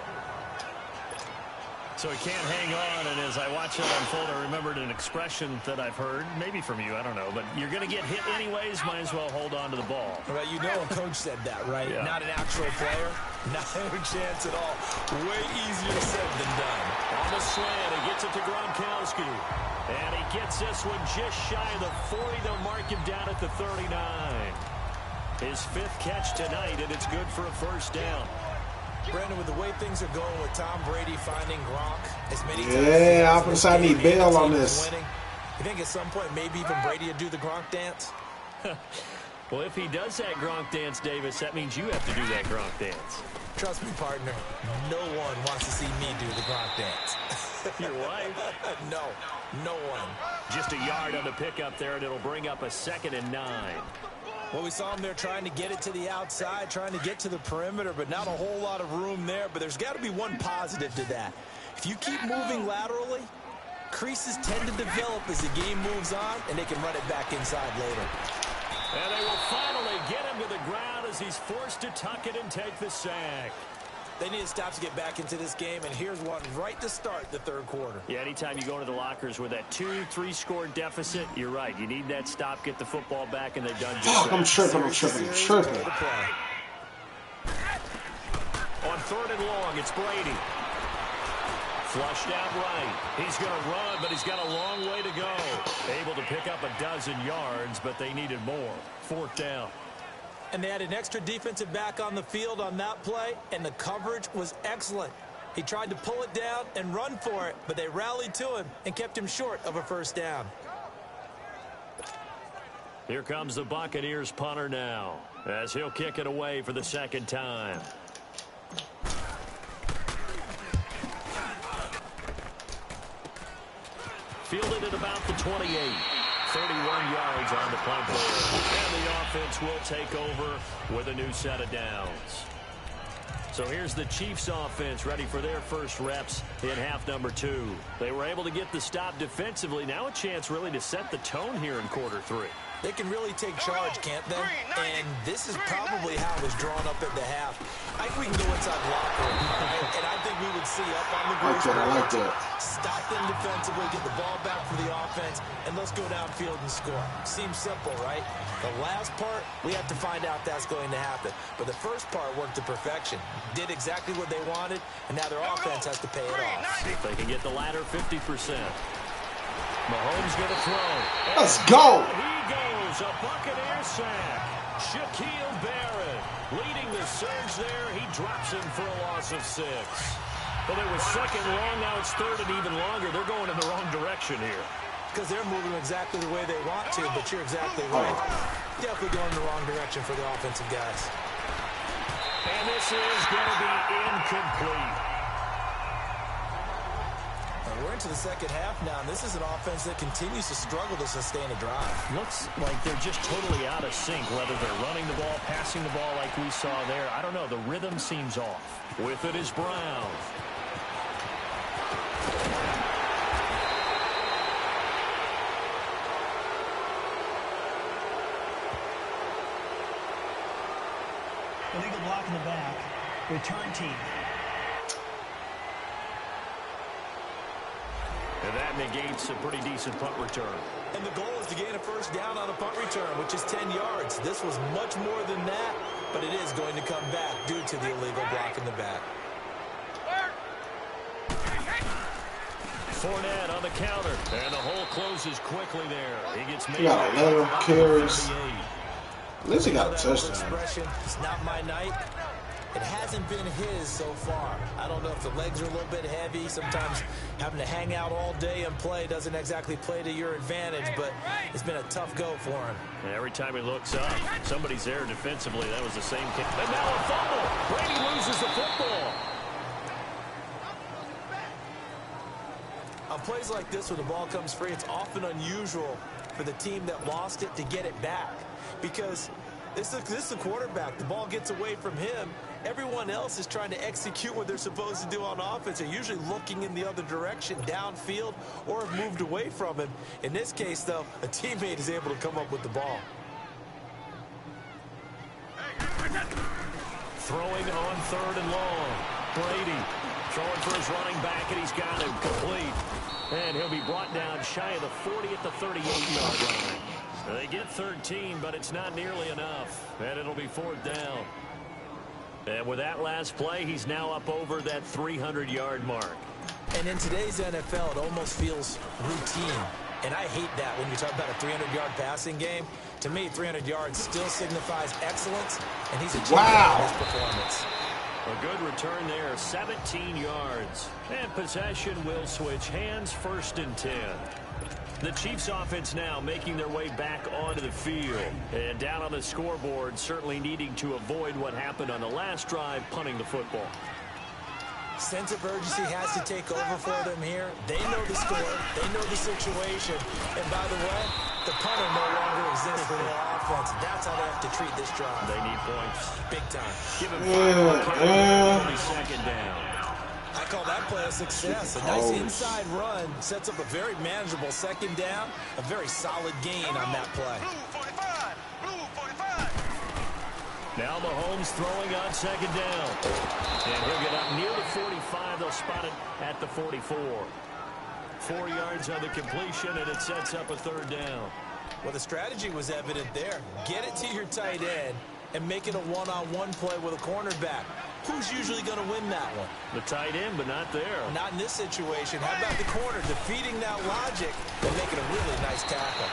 [SPEAKER 2] So he can't hang on, and as I watch it unfold, I remembered an expression that I've heard, maybe from you, I don't know, but you're going to get hit anyways, might as well hold on to the ball.
[SPEAKER 3] Right, you know a coach said that, right?
[SPEAKER 2] Yeah.
[SPEAKER 3] Not an actual player. Not a chance at all. Way easier said than done.
[SPEAKER 2] On the slant, he gets it to Gronkowski. And he gets this one just shy of the 40. They'll mark him down at the 39. His 5th catch tonight, and it's good for a first down.
[SPEAKER 3] Brandon, with the way things are going with Tom Brady finding Gronk as many times.
[SPEAKER 5] Yeah, I need bail on this.
[SPEAKER 3] Winning, you think at some point maybe even Brady would do the Gronk dance?
[SPEAKER 2] Well, if he does that Gronk dance, Davis, that means you have to do that Gronk dance.
[SPEAKER 3] Trust me, partner, no one wants to see me do the Gronk dance.
[SPEAKER 2] Your wife?
[SPEAKER 3] No one.
[SPEAKER 2] Just a yard on the pickup there, and it'll bring up a 2nd and 9.
[SPEAKER 3] Well, we saw him there trying to get it to the outside, trying to get to the perimeter, but not a whole lot of room there. But there's got to be one positive to that. If you keep moving laterally, creases tend to develop as the game moves on, and they can run it back inside later.
[SPEAKER 2] And they will finally get him to the ground as he's forced to tuck it and take the sack.
[SPEAKER 3] They need to stop to get back into this game, and here's one right to start the third quarter.
[SPEAKER 2] Yeah, anytime you go into the lockers with that 2-3 score deficit, you're right. You need that stop, get the football back, and they've done just that.
[SPEAKER 5] I'm tripping.
[SPEAKER 2] On 3rd and long, it's Brady. Flushed out right. He's going to run, but he's got a long way to go. Able to pick up a dozen yards, but they needed more. 4th down.
[SPEAKER 3] And they had an extra defensive back on the field on that play, and the coverage was excellent. He tried to pull it down and run for it, but they rallied to him and kept him short of a first down.
[SPEAKER 2] Here comes the Buccaneers punter now, as he'll kick it away for the 2nd time. Fielded at about the 28. 31 yards on the play. And the offense will take over with a new set of downs. So here's the Chiefs offense ready for their first reps in half number 2. They were able to get the stop defensively. Now a chance really to set the tone here in quarter 3.
[SPEAKER 3] They can really take charge, can't they? And this is probably how it was drawn up at the half. I think we can go inside the locker room, and I think we would see up on the group.
[SPEAKER 5] I like that.
[SPEAKER 3] Stop them defensively, get the ball back for the offense, and let's go downfield and score. Seems simple, right? The last part, we have to find out that's going to happen. But the first part worked to perfection. Did exactly what they wanted, and now their offense has to pay it off.
[SPEAKER 2] See if they can get the latter 50%. Mahomes going to throw.
[SPEAKER 5] Let's go.
[SPEAKER 2] He goes, a Buccaneer sack. Shaquille Barrett leading the surge there. He drops him for a loss of 6. Well, it was 2nd long. Now it's 3rd and even longer. They're going in the wrong direction here.
[SPEAKER 3] Because they're moving exactly the way they want to, but you're exactly right. Definitely going in the wrong direction for the offensive guys.
[SPEAKER 2] And this is going to be incomplete.
[SPEAKER 3] We're into the second half now, and this is an offense that continues to struggle to sustain a drive.
[SPEAKER 2] Looks like they're just totally out of sync, whether they're running the ball, passing the ball like we saw there. I don't know. The rhythm seems off. With it is Brown.
[SPEAKER 4] Illegal block in the back. Return team.
[SPEAKER 2] And that negates a pretty decent punt return.
[SPEAKER 3] And the goal is to gain a first down on a punt return, which is 10 yards. This was much more than that, but it is going to come back due to the illegal block in the back.
[SPEAKER 2] Fournette on the counter, and the hole closes quickly there. He gets made.
[SPEAKER 5] He got 11 carries. At least he got a touchdown.
[SPEAKER 3] It's not my night. It hasn't been his so far. I don't know if the legs are a little bit heavy. Sometimes having to hang out all day and play doesn't exactly play to your advantage, but it's been a tough go for him.
[SPEAKER 2] And every time he looks up, somebody's there defensively. That was the same kick. And now a fumble. Brady loses the football.
[SPEAKER 3] On plays like this where the ball comes free, it's often unusual for the team that lost it to get it back, because This is the quarterback. The ball gets away from him. Everyone else is trying to execute what they're supposed to do on offense. They're usually looking in the other direction, downfield, or have moved away from him. In this case, though, a teammate is able to come up with the ball.
[SPEAKER 2] Throwing on 3rd and long. Brady throwing for his running back, and he's got him complete. And he'll be brought down shy of the 40 at the 38-yard line. They get 13, but it's not nearly enough. And it'll be 4th down. And with that last play, he's now up over that 300-yard mark.
[SPEAKER 3] And in today's NFL, it almost feels routine. And I hate that when you talk about a 300-yard passing game. To me, 300 yards still signifies excellence, and he's achieved that in his performance.
[SPEAKER 2] A good return there, 17 yards. And possession will switch hands, 1st and 10. The Chiefs offense now making their way back onto the field. And down on the scoreboard, certainly needing to avoid what happened on the last drive, punting the football.
[SPEAKER 3] Sense of urgency has to take over for them here. They know the score. They know the situation. And by the way, the punter no longer exists for their offense. That's how they have to treat this drive.
[SPEAKER 2] They need points.
[SPEAKER 3] Big time.
[SPEAKER 2] Give him 5 2nd down.
[SPEAKER 3] I call that play a success. A nice inside run sets up a very manageable 2nd down. A very solid gain on that play.
[SPEAKER 6] Blue 45. Blue 45.
[SPEAKER 2] Now Mahomes throwing on 2nd down. And he'll get up near the 45. They'll spot it at the 44. 4 yards on the completion, and it sets up a 3rd down.
[SPEAKER 3] Well, the strategy was evident there. Get it to your tight end and make it a one-on-one play with a cornerback. Who's usually going to win that one?
[SPEAKER 2] The tight end, but not there.
[SPEAKER 3] Not in this situation. How about the corner defeating that logic and making a really nice tackle?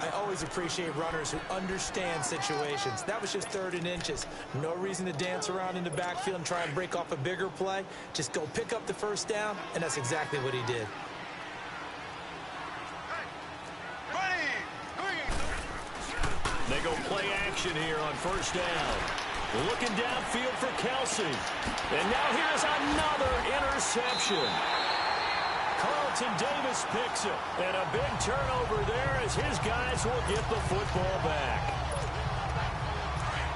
[SPEAKER 3] I always appreciate runners who understand situations. That was just 3rd and inches. No reason to dance around in the backfield and try and break off a bigger play. Just go pick up the 1st down, and that's exactly what he did.
[SPEAKER 2] They go play action here on 1st down. Looking downfield for Kelsey. And now here's another interception. Carlton Davis picks it. And a big turnover there as his guys will get the football back.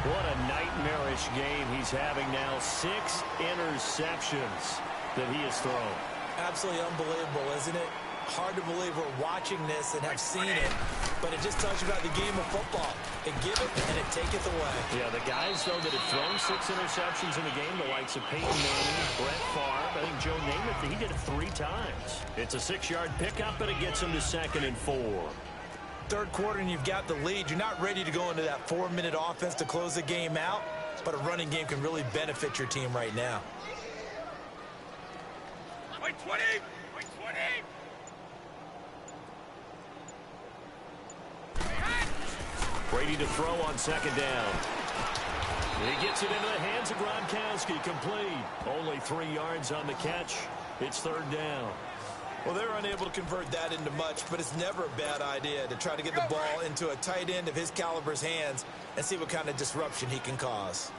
[SPEAKER 2] What a nightmarish game he's having now. 6 interceptions that he has thrown.
[SPEAKER 3] Absolutely unbelievable, isn't it? Hard to believe we're watching this and have seen it, but it just talks about the game of football. It give it and it take it away.
[SPEAKER 2] Yeah, the guys, though, that have thrown 6 interceptions in the game, the likes of Peyton Manning, Brett Favre, I think Joe Namath, he did it 3 times. It's a 6-yard pickup, but it gets him to 2nd and 4.
[SPEAKER 3] 3rd quarter and you've got the lead. You're not ready to go into that 4-minute offense to close the game out, but a running game can really benefit your team right now.
[SPEAKER 6] Wait 20. Wait 20.
[SPEAKER 2] Brady to throw on 2nd down. He gets it into the hands of Gronkowski. Complete. Only 3 yards on the catch. It's 3rd down.
[SPEAKER 3] Well, they're unable to convert that into much, but it's never a bad idea to try to get the ball into a tight end of his caliber's hands and see what kind of disruption he can cause.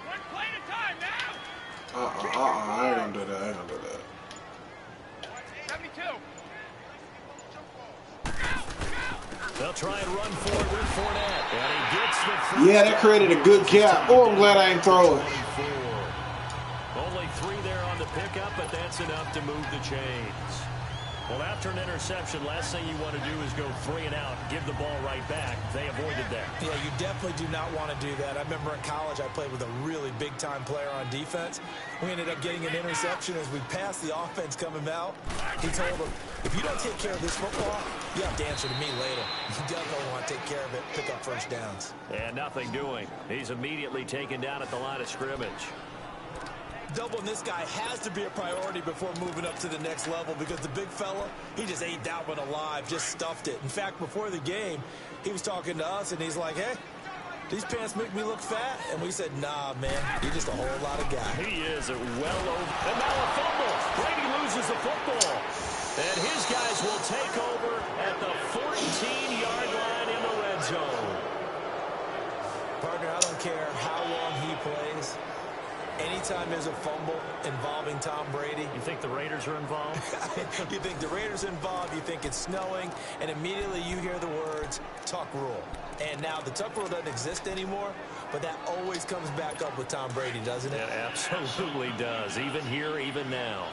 [SPEAKER 6] One play at a time now.
[SPEAKER 5] I ain't gonna do that. I ain't gonna do that.
[SPEAKER 6] 72.
[SPEAKER 2] They'll try and run forward with Fournette. And he gets the first.
[SPEAKER 5] Yeah, that created a good gap. Oh, I'm glad I ain't throw it.
[SPEAKER 2] Only 3 there on the pickup, but that's enough to move the chains. Well, after an interception, last thing you want to do is go 3 and out, give the ball right back. They avoided that.
[SPEAKER 3] Yeah, you definitely do not want to do that. I remember in college I played with a really big-time player on defense. We ended up getting an interception as we passed the offense coming out. He told him, if you don't take care of this football, you have to answer to me later. You definitely want to take care of it, pick up 1st downs.
[SPEAKER 2] And nothing doing. He's immediately taken down at the line of scrimmage.
[SPEAKER 3] Doubling this guy has to be a priority before moving up to the next level because the big fella, he just ate that one alive, just stuffed it. In fact, before the game, he was talking to us, and he's like, hey, these pants make me look fat? And we said, nah, man, you're just a whole lot of guy.
[SPEAKER 2] He is well over. And now a fumble. Brady loses the football. And his guys will take over at the 14-yard line in the red zone.
[SPEAKER 3] Partner, I don't care how long he plays. Anytime anytime there's a fumble involving Tom Brady.
[SPEAKER 2] You think the Raiders are involved?
[SPEAKER 3] You think the Raiders are involved, you think it's snowing, and immediately you hear the words, tuck rule. And now the tuck rule doesn't exist anymore, but that always comes back up with Tom Brady, doesn't it?
[SPEAKER 2] It absolutely does, even here, even now.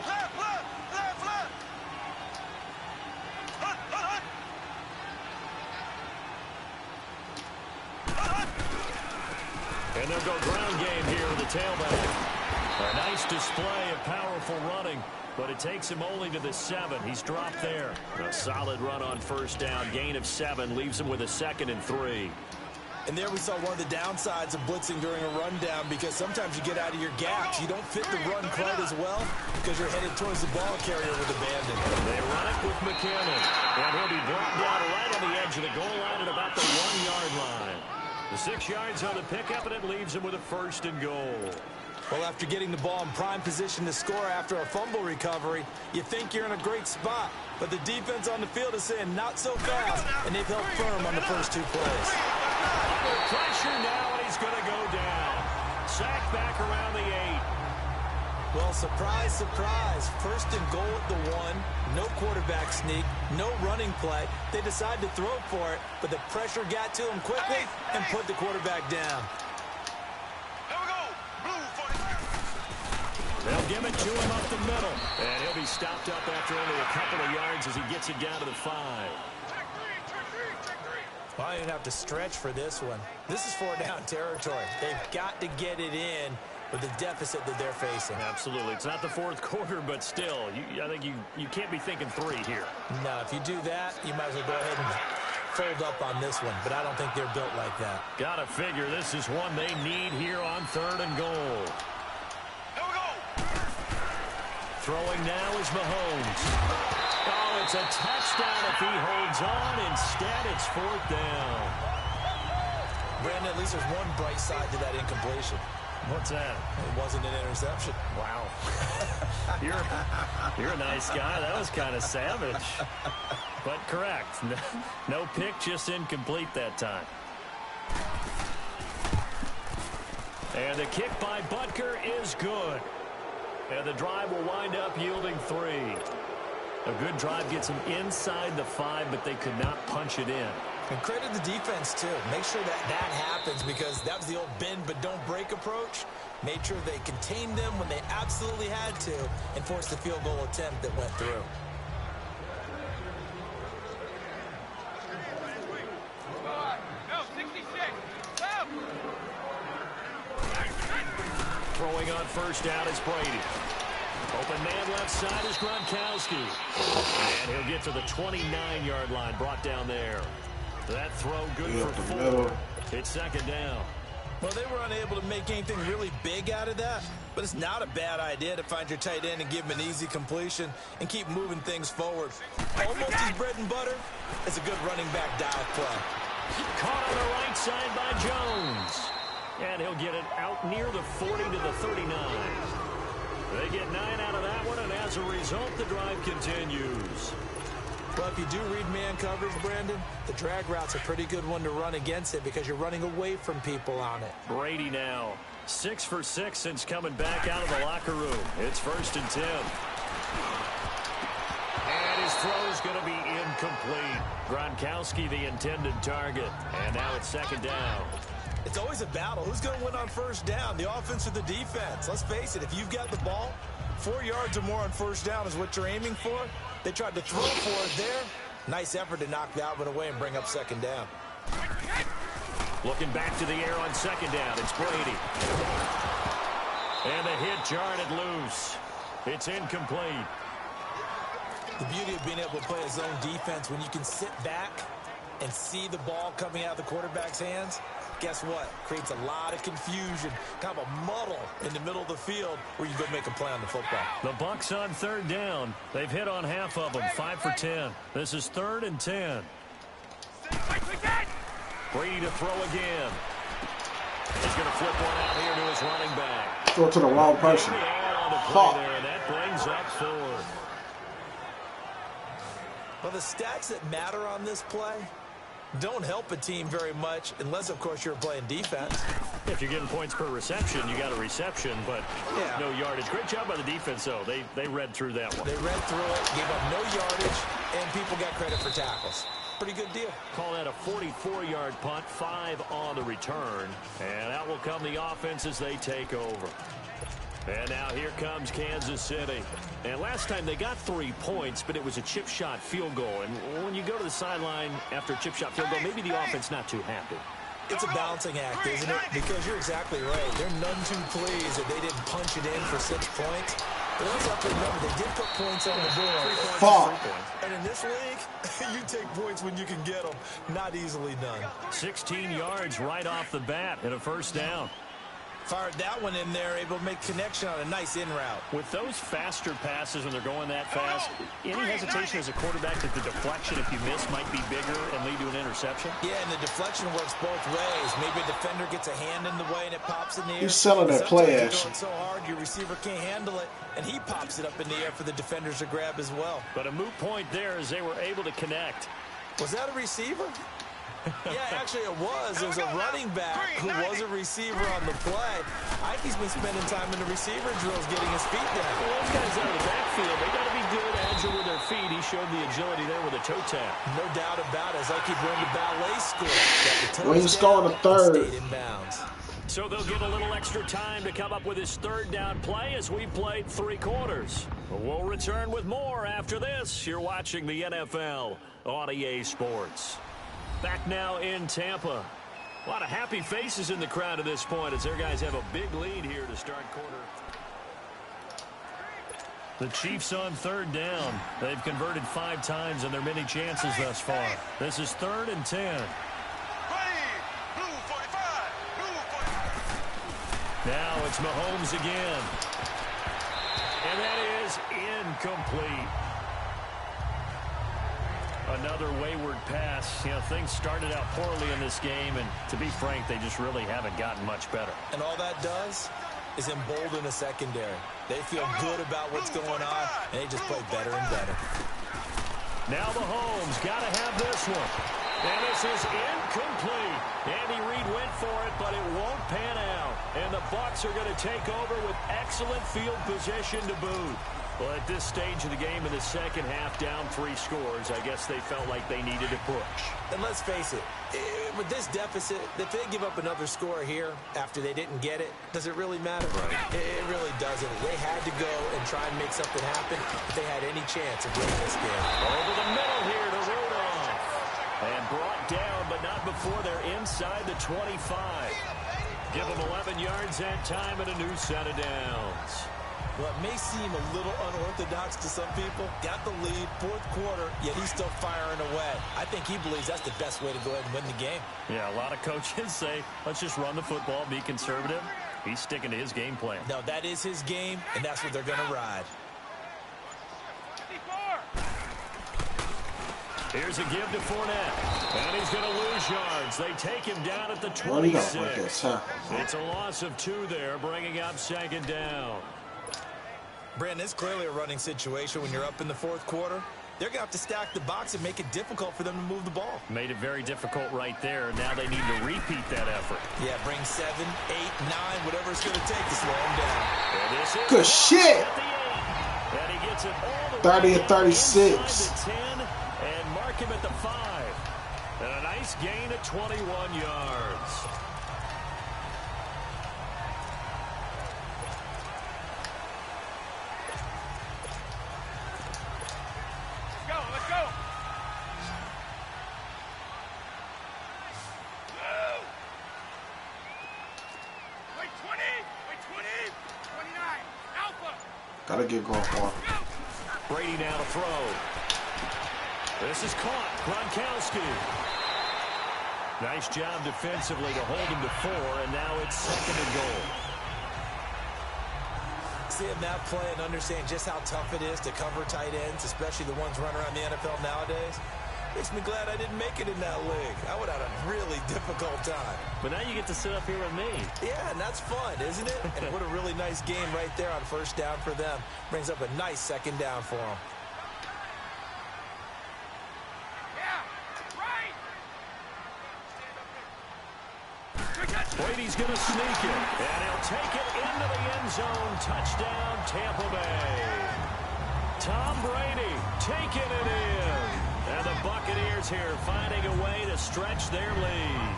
[SPEAKER 6] Left, left, left, left. Hut, hut, hut. Hut, hut.
[SPEAKER 2] And they'll go ground game here with the tailback. A nice display of powerful running, but it takes him only to the 7. He's dropped there. A solid run on first down. Gain of 7 leaves him with a 2nd and 3.
[SPEAKER 3] And there we saw one of the downsides of blitzing during a rundown, because sometimes you get out of your gaps. You don't fit the run quite as well because you're headed towards the ball carrier with abandon.
[SPEAKER 2] They run it with McKinnon. And he'll be brought down right on the edge of the goal line at about the 1-yard line. The 6 yards on the pickup, and it leaves him with a 1st and goal.
[SPEAKER 3] Well, after getting the ball in prime position to score after a fumble recovery, you think you're in a great spot. But the defense on the field is saying not so fast, and they've held firm on the first 2 plays.
[SPEAKER 2] Under pressure now, and he's going to go down. Sacked back around the 8.
[SPEAKER 3] Well, surprise, surprise. 1st and goal at the 1. No quarterback sneak. No running play. They decide to throw for it, but the pressure got to him quickly and put the quarterback down.
[SPEAKER 6] Here we go. Blue 45.
[SPEAKER 2] They'll give it to him up the middle. And he'll be stopped up after only a couple of yards as he gets it down to the 5.
[SPEAKER 6] Check three.
[SPEAKER 3] Well, I didn't have to stretch for this one. This is 4-down territory. They've got to get it in with the deficit that they're facing.
[SPEAKER 2] Absolutely. It's not the 4th quarter, but still, I think you can't be thinking 3 here.
[SPEAKER 3] No, if you do that, you might as well go ahead and fold up on this one, but I don't think they're built like that.
[SPEAKER 2] Gotta figure this is one they need here on 3rd and goal.
[SPEAKER 6] Here we go.
[SPEAKER 2] Throwing now is Mahomes. Oh, it's a touchdown if he holds on. Instead, it's 4th down.
[SPEAKER 3] Brandon, at least there's one bright side to that incompletion.
[SPEAKER 2] What's that?
[SPEAKER 3] It wasn't an interception.
[SPEAKER 2] Wow. You're a nice guy. That was kind of savage. But correct. No pick, just incomplete that time. And the kick by Butker is good. And the drive will wind up yielding 3. A good drive gets them inside the 5, but they could not punch it in.
[SPEAKER 3] And credit the defense, too. Make sure that happens, because that was the old bend but don't break approach. Made sure they contained them when they absolutely had to and forced the field goal attempt that went through.
[SPEAKER 6] No, 66. Stop.
[SPEAKER 2] Throwing on first down is Brady. Open man left side is Gronkowski. And he'll get to the 29-yard line, brought down there. That throw good for 4. It's 2nd down.
[SPEAKER 3] Well, they were unable to make anything really big out of that, but it's not a bad idea to find your tight end and give him an easy completion and keep moving things forward. Almost his bread and butter. It's a good running back dive play.
[SPEAKER 2] Caught on the right side by Jones. And he'll get it out near the 40 to the 39. They get 9 out of that one, and as a result, the drive continues.
[SPEAKER 3] Well, if you do read man coverage, Brandon, the drag route's a pretty good one to run against it because you're running away from people on it.
[SPEAKER 2] Brady now 6 for 6 since coming back out of the locker room. It's 1st and 10. And his throw's going to be incomplete. Gronkowski the intended target. And now it's 2nd down.
[SPEAKER 3] It's always a battle. Who's going to win on first down, the offense or the defense? Let's face it, if you've got the ball, 4 yards or more on first down is what you're aiming for. They tried to throw for it there. Nice effort to knock that one away and bring up 2nd down.
[SPEAKER 2] Looking back to the air on 2nd down, it's Brady. And the hit jarred it loose. It's incomplete.
[SPEAKER 3] The beauty of being able to play a zone defense when you can sit back and see the ball coming out of the quarterback's hands, guess what? Creates a lot of confusion, kind of a muddle in the middle of the field where you go make a play on the football.
[SPEAKER 2] The Bucs on 3rd down. They've hit on half of them, 5 for 10. This is 3rd and 10. Brady to throw again. He's going to flip one out here to his running back.
[SPEAKER 5] Throw to the wrong person.
[SPEAKER 2] There, and that brings up 4.
[SPEAKER 3] Well, the stats that matter on this play don't help a team very much unless, of course, you're playing defense.
[SPEAKER 2] If you're getting points per reception, you got a reception, but no yardage. Great job by the defense, though. They read through that one.
[SPEAKER 3] They read through it, gave up no yardage, and people got credit for tackles. Pretty good deal.
[SPEAKER 2] Call that a 44-yard punt, 5 on the return. And out will come the offense as they take over. And now here comes Kansas City. And last time they got 3 points, but it was a chip shot field goal. And when you go to the sideline after a chip shot field goal, maybe the offense not too happy.
[SPEAKER 3] It's a balancing act, isn't it? Because you're exactly right. They're none too pleased that they didn't punch it in for 6 points. But let's have to remember, they did put points on the board.
[SPEAKER 2] 3 points.
[SPEAKER 3] And in this league, you take points when you can get them. Not easily done.
[SPEAKER 2] 16 yards right off the bat and a first down.
[SPEAKER 3] Fired that one in there, able to make connection on a nice in route.
[SPEAKER 2] With those faster passes when they're going that fast, any hesitation as a quarterback that the deflection, if you miss, might be bigger and lead to an interception?
[SPEAKER 3] Yeah, and the deflection works both ways. Maybe a defender gets a hand in the way and it pops in the air.
[SPEAKER 5] You're selling that play action.
[SPEAKER 3] So hard, your receiver can't handle it, and he pops it up in the air for the defenders to grab as well.
[SPEAKER 2] But a moot point there as they were able to connect.
[SPEAKER 3] Was that a receiver? Yeah, actually it was. There's a running back who was a receiver on the play. Ikey's been spending time in the receiver drills getting his feet down.
[SPEAKER 2] Well, those guys out of the backfield, they got to be good, agile with their feet. He showed the agility there with a toe tap.
[SPEAKER 3] No doubt about it. As Ikey learned the ballet school.
[SPEAKER 5] When you score the third.
[SPEAKER 3] Stayed in bounds.
[SPEAKER 2] So they'll get a little extra time to come up with his third down play as we played 3 quarters. We'll return with more after this. You're watching the NFL on EA Sports. Back now in Tampa. A lot of happy faces in the crowd at this point as their guys have a big lead here to start quarter. The Chiefs on third down. They've converted 5 times in their many chances thus far. This is 3rd and 10. Now it's Mahomes again. And that is incomplete. Another wayward pass. You know, things started out poorly in this game, and to be frank, they just really haven't gotten much better.
[SPEAKER 3] And all that does is embolden a secondary. They feel good about what's going on, and they just play better and better.
[SPEAKER 2] Now Mahomes got to have this one. And this is incomplete. Andy Reid went for it, but it won't pan out. And the Bucs are going to take over with excellent field position to boot. Well, at this stage of the game in the second half, down 3 scores, I guess they felt like they needed to push.
[SPEAKER 3] And let's face it, with this deficit, if they give up another score here after they didn't get it, does it really matter? Right. It really doesn't. They had to go and try and make something happen if they had any chance of winning this game.
[SPEAKER 2] Over the middle here to Rudolph. And brought down, but not before they're inside the 25. Give them 11 yards that time and a new set of downs.
[SPEAKER 3] Well, it may seem a little unorthodox to some people. Got the lead, 4th quarter, yet he's still firing away. I think he believes that's the best way to go ahead and win the game.
[SPEAKER 2] Yeah, a lot of coaches say, let's just run the football, be conservative. He's sticking to his game plan.
[SPEAKER 3] No, that is his game, and that's what they're going to ride.
[SPEAKER 2] Here's a give to Fournette. And he's going to lose yards. They take him down at the 26. It's a loss of 2 there, bringing up 2nd down.
[SPEAKER 3] Brandon, it's clearly a running situation when you're up in the 4th quarter. They're going to have to stack the box and make it difficult for them to move the ball.
[SPEAKER 2] Made it very difficult right there. Now they need to repeat that effort.
[SPEAKER 3] Yeah, bring 7, 8, 9, whatever it's going to take to slow him down.
[SPEAKER 5] Good shit.
[SPEAKER 2] And he gets it all the
[SPEAKER 5] 30 and 36.
[SPEAKER 2] To 10 and mark him at the 5. And a nice gain of 21 yards.
[SPEAKER 6] Let's go. Wait 20, 29, Alpha.
[SPEAKER 5] Gotta get going for him.
[SPEAKER 2] Brady now to throw. This is caught. Gronkowski. Nice job defensively to hold him to 4, and now it's 2nd and goal.
[SPEAKER 3] Seeing that play and understand just how tough it is to cover tight ends, especially the ones running around the NFL nowadays, makes me glad I didn't make it in that league. I would have had a really difficult time.
[SPEAKER 2] But now you get to sit up here with me.
[SPEAKER 3] Yeah, and that's fun, isn't it? And what a really nice game right there on 1st down for them. Brings up a nice 2nd down for them.
[SPEAKER 6] Yeah, right. Stand up there.
[SPEAKER 2] Brady's going to sneak it, and he'll take it into the end zone. Touchdown, Tampa Bay. Tom Brady taking it in. And the Buccaneers here finding a way to stretch their lead.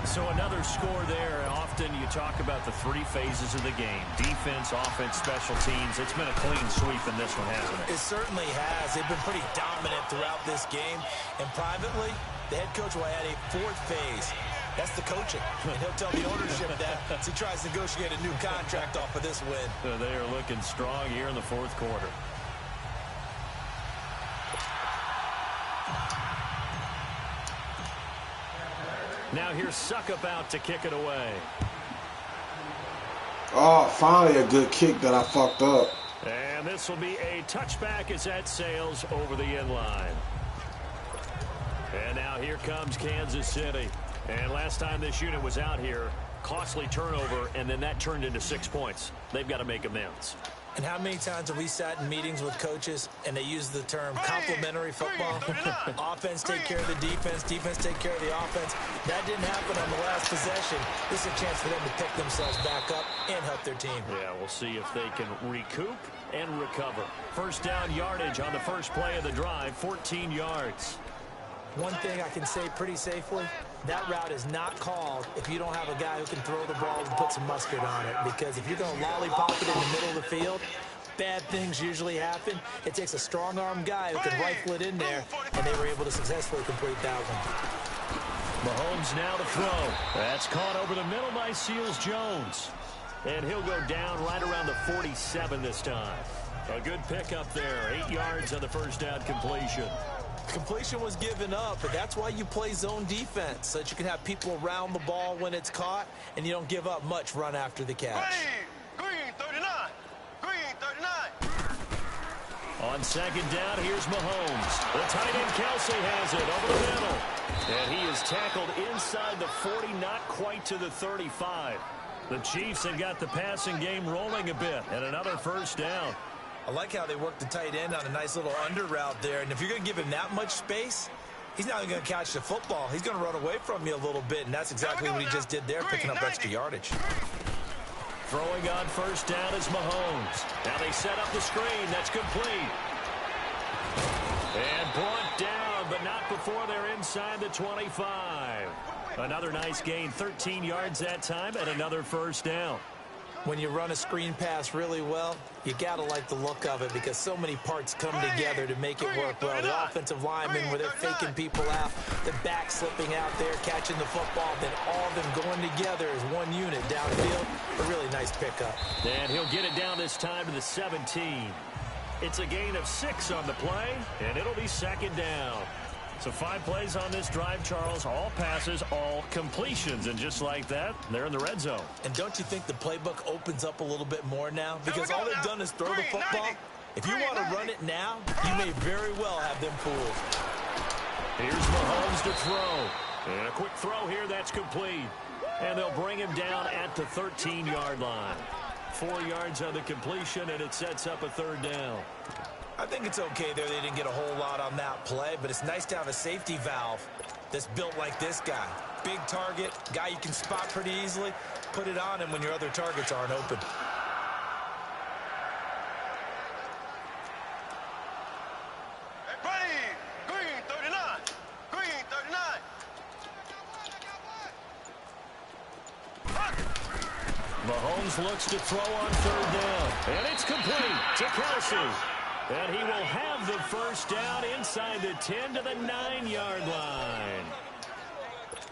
[SPEAKER 2] So another score there. Often you talk about the three phases of the game. Defense, offense, special teams. It's been a clean sweep in this one, hasn't it?
[SPEAKER 3] It certainly has. They've been pretty dominant throughout this game. And privately, the head coach will add a fourth phase. That's the coaching. And he'll tell the ownership that as he tries to negotiate a new contract off of this win.
[SPEAKER 2] So they are looking strong here in the fourth quarter. Now here's Suckup out to kick it away.
[SPEAKER 5] Oh, finally a good kick that I fucked up.
[SPEAKER 2] And this will be a touchback as that sails over the end line. And now here comes Kansas City. And last time this unit was out here, costly turnover, and then that turned into 6 points. They've got to make amends.
[SPEAKER 3] And how many times have we sat in meetings with coaches and they use the term complementary football? Offense take care of the defense, defense take care of the offense. That didn't happen on the last possession. This is a chance for them to pick themselves back up and help their team.
[SPEAKER 2] Yeah, we'll see if they can recoup and recover. First down yardage on the first play of the drive, 14 yards.
[SPEAKER 3] One thing I can say pretty safely, that route is not called if you don't have a guy who can throw the ball and put some mustard on it. Because if you're going to lollipop it in the middle of the field, bad things usually happen. It takes a strong-arm guy who can rifle it in there, and they were able to successfully complete that one.
[SPEAKER 2] Mahomes now to throw. That's caught over the middle by Seals-Jones. And he'll go down right around the 47 this time. A good pickup there. 8 yards on the first down completion.
[SPEAKER 3] Completion was given up, but that's why you play zone defense, so that you can have people around the ball when it's caught, and you don't give up much run after the catch.
[SPEAKER 6] Green 39. Green 39.
[SPEAKER 2] On second down, here's Mahomes. The tight end Kelsey has it over the middle. And he is tackled inside the 40, not quite to the 35. The Chiefs have got the passing game rolling a bit, and another first down.
[SPEAKER 3] I like how they work the tight end on a nice little under route there. And if you're going to give him that much space, he's not even going to catch the football. He's going to run away from you a little bit, and that's exactly what he just did there, picking up extra yardage.
[SPEAKER 2] Throwing on first down is Mahomes. Now they set up the screen. That's complete. And brought down, but not before they're inside the 25. Another nice gain, 13 yards that time, and another first down.
[SPEAKER 3] When you run a screen pass really well, you got to like the look of it because so many parts come together to make it work well. The offensive linemen, where they're faking people out, the back slipping out there, catching the football, then all of them going together as one unit downfield. A really nice pickup.
[SPEAKER 2] And he'll get it down this time to the 17. It's a gain of 6 on the play, and it'll be second down. So 5 plays on this drive, Charles. All passes, all completions. And just like that, they're in the red zone.
[SPEAKER 3] And don't you think the playbook opens up a little bit more now? Because all they've done is throw the football. If you want to run it now, you may very well have them fooled.
[SPEAKER 2] Here's Mahomes to throw. And a quick throw here, that's complete. And they'll bring him down at the 13-yard line. 4 yards on the completion, and it sets up a third down.
[SPEAKER 3] I think it's okay there. They didn't get a whole lot on that play, but it's nice to have a safety valve that's built like this guy. Big target, guy you can spot pretty easily. Put it on him when your other targets aren't open.
[SPEAKER 6] Hey, Brady. Green 39. Green 39.
[SPEAKER 2] Mahomes looks to throw on third down. And it's complete to Kelsey. And he will have the first down inside the 10 to the 9-yard line.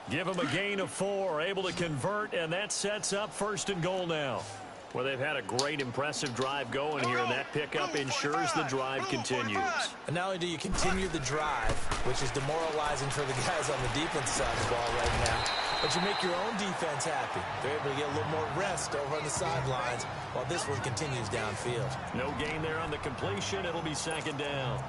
[SPEAKER 2] Give him a gain of 4, able to convert, and that sets up first and goal now. Well, they've had a great, impressive drive going here, and that pickup ensures the drive continues.
[SPEAKER 3] And not only do you continue the drive, which is demoralizing for the guys on the defense side of the ball right now, but you make your own defense happy. They're able to get a little more rest over on the sidelines while this one continues downfield.
[SPEAKER 2] No gain there on the completion. It'll be second down.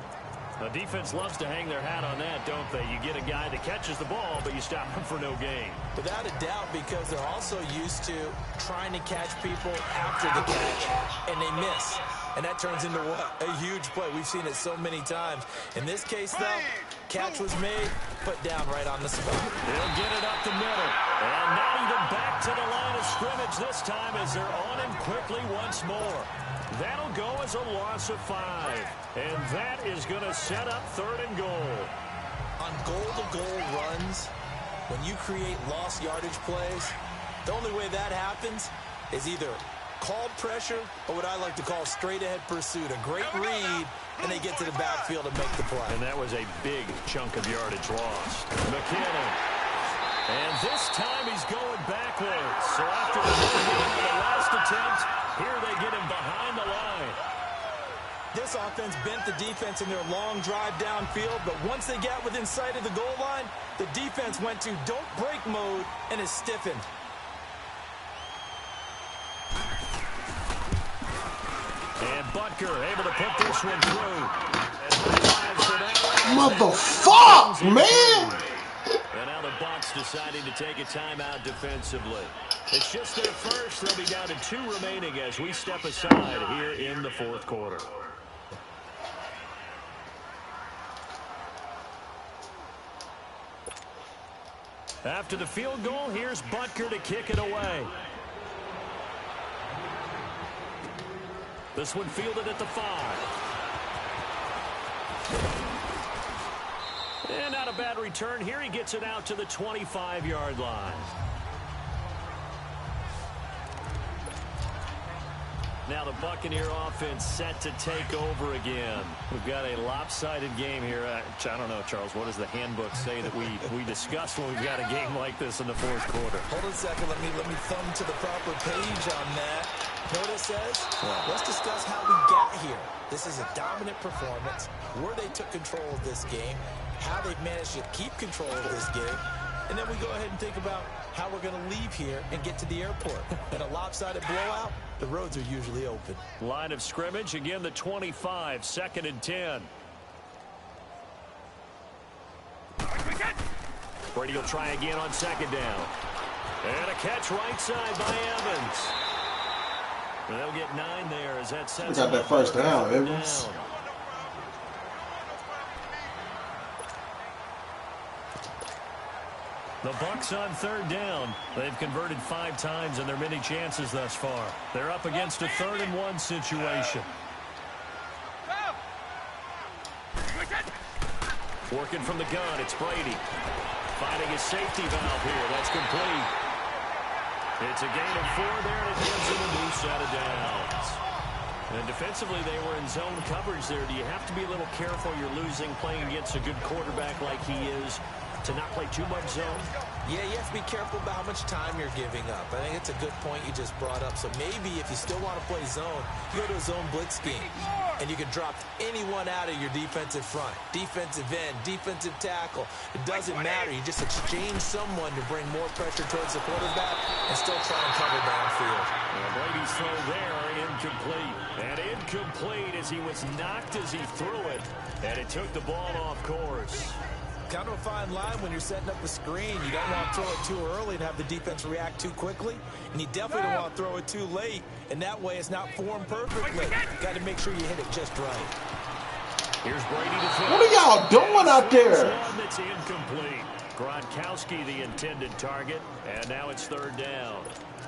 [SPEAKER 2] The defense loves to hang their hat on that, don't they? You get a guy that catches the ball, but you stop him for no gain.
[SPEAKER 3] Without a doubt, because they're also used to trying to catch people after the catch, and they miss. and that turns into what? A huge play. We've seen it so many times. In this case, though, catch was made, put down right on the spot.
[SPEAKER 2] They'll get it up the middle. And not even back to the line of scrimmage this time as they're on him quickly once more. That'll go as a loss of 5. And that is going to set up 3rd and goal.
[SPEAKER 3] On goal-to-goal runs, when you create lost yardage plays, the only way that happens is either called pressure or what I like to call straight-ahead pursuit. A great read, and they get to the backfield and make the play.
[SPEAKER 2] And that was a big chunk of yardage lost. McKinnon. And this time he's going backwards. So after the last attempt, here they get him behind the line.
[SPEAKER 3] This offense bent the defense in their long drive downfield, but once they got within sight of the goal line, the defense went to don't break mode and is stiffened.
[SPEAKER 2] And Butker able to put this one through.
[SPEAKER 5] Motherfuck, man!
[SPEAKER 2] And now the Bucs deciding to take a timeout defensively. It's just their first. They'll be down to 2 remaining as we step aside here in the 4th quarter. After the field goal, here's Butker to kick it away. This one fielded at the 5. And not a bad return here. He gets it out to the 25-yard line. Now the Buccaneer offense set to take over again. We've got a lopsided game here. I don't know, Charles, what does the handbook say that we discuss when we've got a game like this in the 4th quarter?
[SPEAKER 3] Hold on a second. Let me thumb to the proper page on that. Know what it says? Let's discuss how we got here. This is a dominant performance, where they took control of this game, how they've managed to keep control of this game, and then we go ahead and think about how we're going to leave here and get to the airport. In a lopsided blowout, the roads are usually open.
[SPEAKER 2] Line of scrimmage, again the 25, 2nd and 10. Brady will try again on 2nd down. And a catch right side by Evans. And they'll get 9 there as that sets
[SPEAKER 5] got that first down, Evans.
[SPEAKER 2] The Bucs on 3rd down. They've converted 5 times in their many chances thus far. They're up against a 3rd and 1 situation. Working from the gun, it's Brady. Finding his safety valve here. That's complete. It's a gain of 4 there, and it gives him a new set of downs. And defensively, they were in zone coverage there. Do you have to be a little careful? You're losing, playing against a good quarterback like he is, to not play too much zone?
[SPEAKER 3] Yeah, you have to be careful about how much time you're giving up. I think it's a good point you just brought up. So maybe if you still want to play zone, you go to a zone blitz scheme. And you can drop anyone out of your defensive front. Defensive end, defensive tackle. It doesn't matter. You just exchange someone to bring more pressure towards the quarterback and still try and cover downfield.
[SPEAKER 2] Well, Brady's throw there, incomplete. And incomplete as he was knocked as he threw it. And it took the ball off course.
[SPEAKER 3] Kind of a fine line when you're setting up a screen. You don't want to throw it too early and have the defense react too quickly. And you definitely don't want to throw it too late. And that way it's not formed perfectly. Got to make sure you hit it just right.
[SPEAKER 2] Here's Brady to throw.
[SPEAKER 5] What are y'all doing out there?
[SPEAKER 2] It's incomplete. Gronkowski the intended target. And now it's 3rd down.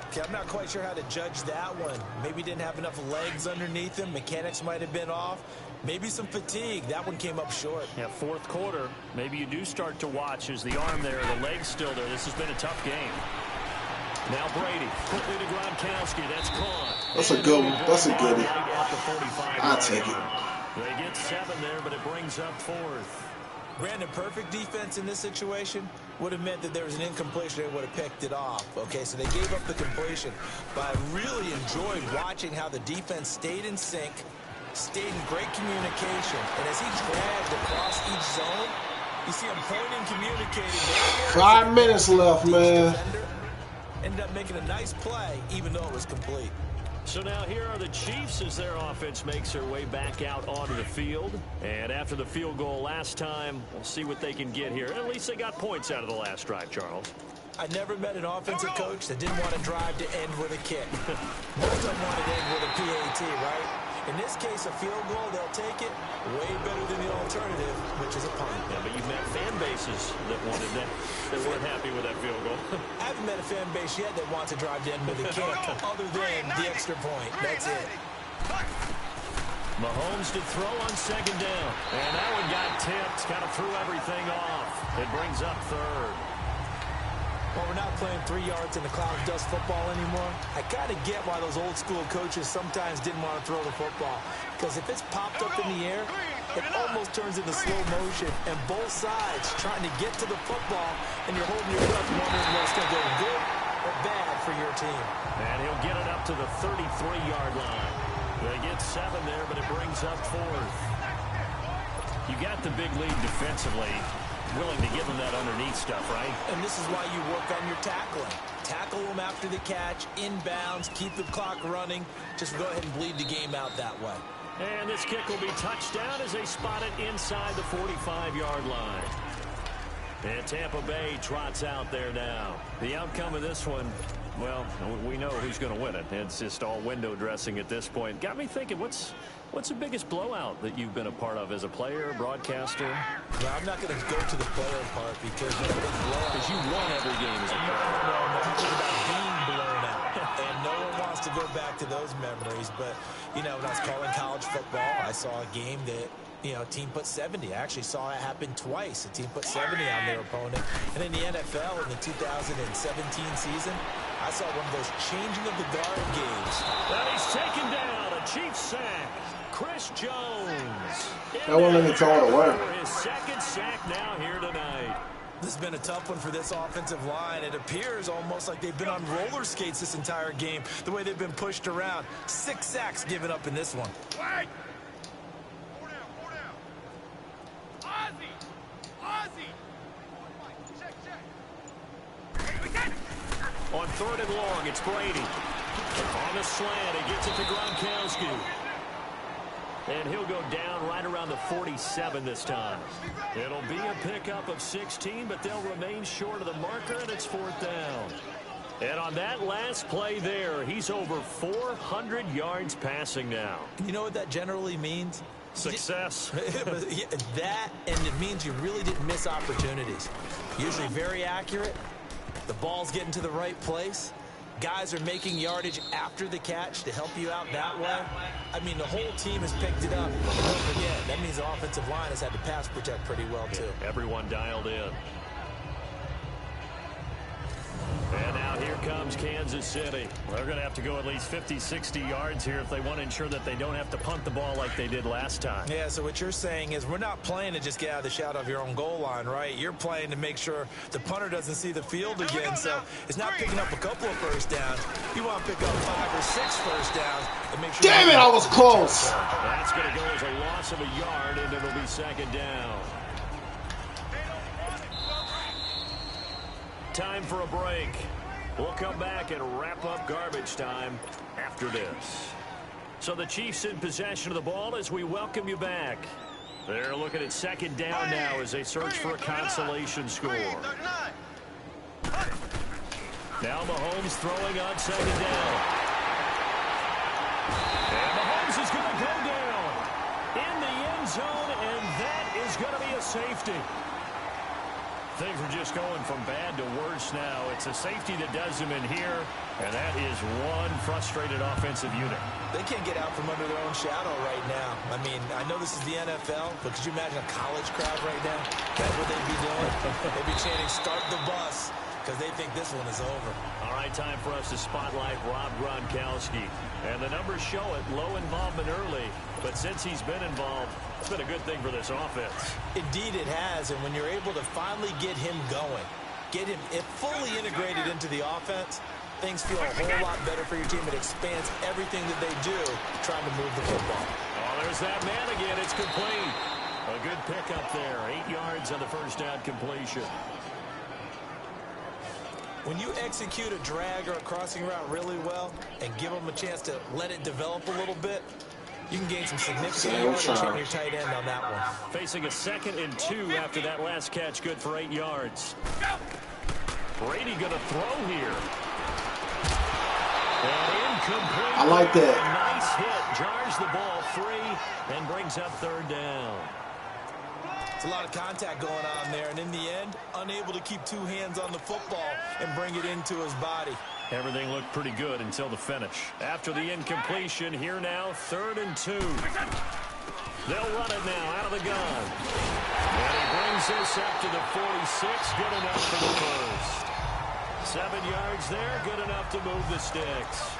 [SPEAKER 3] Okay, I'm not quite sure how to judge that one. Maybe didn't have enough legs underneath him. Mechanics might have been off. Maybe some fatigue. That one came up short.
[SPEAKER 2] Yeah, 4th quarter. Maybe you do start to watch as the arm there, the leg's still there. This has been a tough game. Now Brady, quickly to Gronkowski. That's caught.
[SPEAKER 5] That's a good one. That's a goodie. I'll take it.
[SPEAKER 2] They get 7 there, but it brings up 4th.
[SPEAKER 3] Brandon, perfect defense in this situation would have meant that there was an incompletion. They would have picked it off. Okay, so they gave up the completion. But I really enjoyed watching how the defense stayed in sync, stayed in great communication. And as he dragged across each zone, you see him pointing, communicating.
[SPEAKER 5] 5 minutes left, man.
[SPEAKER 3] Ended up making a nice play, even though it was complete.
[SPEAKER 2] So now here are the Chiefs as their offense makes their way back out onto the field. And after the field goal last time, we'll see what they can get here. At least they got points out of the last drive, Charles.
[SPEAKER 3] I never met an offensive coach that didn't want to drive to end with a kick. Most of them wanted to end with a PAT, right? In this case, a field goal, they'll take it way better than the alternative, which is a punt.
[SPEAKER 2] Yeah, but you've met fan bases that wanted that weren't happy with that field goal.
[SPEAKER 3] I haven't met a fan base yet that wants to drive to the end of the kick other than the extra point. That's it.
[SPEAKER 2] Mahomes to throw on second down. And that one got tipped. Kind of threw everything off. It brings up third.
[SPEAKER 3] Well, we're not playing 3 yards in the cloud of dust football anymore. I kind of get why those old school coaches sometimes didn't want to throw the football. Because if it's popped up in the air, it almost turns into slow motion. And both sides trying to get to the football, and you're holding your breath wondering whether it's going to go good or bad for your team.
[SPEAKER 2] And he'll get it up to the 33-yard line. They get 7 there, but it brings up 4th. You got the big lead defensively. Willing to give them that underneath stuff, right?
[SPEAKER 3] And this is why you work on your tackling. Tackle them after the catch, inbounds, keep the clock running. Just go ahead and bleed the game out that way.
[SPEAKER 2] And this kick will be touchdown as they spot it inside the 45-yard line. And Tampa Bay trots out there now. The outcome of this one, well, we know who's going to win it. It's just all window dressing at this point. Got me thinking, what's the biggest blowout that you've been a part of as a player, broadcaster?
[SPEAKER 3] Well, I'm not going to go to the player part because
[SPEAKER 2] you won every game as a player.
[SPEAKER 3] No, I'm talking about being blown out. And no one wants to go back to those memories. But, you know, when I was calling college football, I saw a game that, you know, a team put 70. I actually saw it happen twice. A team put 70 on their opponent. And in the NFL in the 2017 season, I saw one of those changing of the guard games.
[SPEAKER 2] And he's taken down. A Chiefs sack. Chris Jones.
[SPEAKER 5] That one let me throw it away.
[SPEAKER 2] For his second sack now here tonight.
[SPEAKER 3] This has been a tough one for this offensive line. It appears almost like they've been on roller skates this entire game, the way they've been pushed around. 6 sacks given up in this one.
[SPEAKER 6] Wait! 4 down. Ozzie! Check.
[SPEAKER 2] On 3rd and long, it's Brady. On the slant, he gets it to Gronkowski. And he'll go down right around the 47 this time. It'll be a pickup of 16, but they'll remain short of the marker, and it's 4th down. And on that last play there, he's over 400 yards passing now.
[SPEAKER 3] You know what that generally means?
[SPEAKER 2] Success.
[SPEAKER 3] That, and it means you really didn't miss opportunities. Usually very accurate. The ball's getting to the right place. Guys are making yardage after the catch to help you out that way. I mean, the whole team has picked it up. And don't forget, that means the offensive line has had to pass protect pretty well, too.
[SPEAKER 2] Everyone dialed in. And now here comes Kansas City. They're going to have to go at least 50, 60 yards here if they want to ensure that they don't have to punt the ball like they did last time.
[SPEAKER 3] Yeah, so what you're saying is we're not playing to just get out of the shadow of your own goal line, right? You're playing to make sure the punter doesn't see the field again. So it's not picking up a couple of first downs. You want to pick up 5 or 6 first downs and make sure.
[SPEAKER 5] Damn it, I was close.
[SPEAKER 2] That's going to go as a loss of a yard, and it'll be 2nd down. Time for a break. We'll come back and wrap up garbage time after this. So the Chiefs in possession of the ball as we welcome you back. They're looking at 2nd down now as they search for a consolation score. Now Mahomes throwing on 2nd down. And Mahomes is going to go down in the end zone, and that is going to be a safety. Things are just going from bad to worse now. It's a safety that does them in here, and that is one frustrated offensive unit.
[SPEAKER 3] They can't get out from under their own shadow right now. I mean, I know this is the NFL, but could you imagine a college crowd right now? That's what they'd be doing. They'd be chanting, "Start the bus," because they think this one is over.
[SPEAKER 2] All right, time for us to spotlight Rob Gronkowski. And the numbers show it, low involvement early. But since he's been involved, it's been a good thing for this offense.
[SPEAKER 3] Indeed it has, and when you're able to finally get him going, get him fully integrated into the offense, things feel a whole lot better for your team. It expands everything that they do trying to move the football.
[SPEAKER 2] Oh, there's that man again. It's complete. A good pickup there. 8 yards on the first down completion.
[SPEAKER 3] When you execute a drag or a crossing route really well and give them a chance to let it develop a little bit, you can gain some significant yardage hitting your tight end on that one.
[SPEAKER 2] Facing a 2nd and 2 after that last catch, good for 8 yards. Brady going to throw here. And Incomplete.
[SPEAKER 5] I like that.
[SPEAKER 2] Nice hit. Jars the ball free and brings up third down.
[SPEAKER 3] It's a lot of contact going on there, and in the end, unable to keep two hands on the football and bring it into his body.
[SPEAKER 2] Everything looked pretty good until the finish. After the incompletion, here now, 3rd and 2. They'll run it now out of the gun. And he brings this up to the 46. Good enough for the first. 7 yards there. Good enough to move the sticks.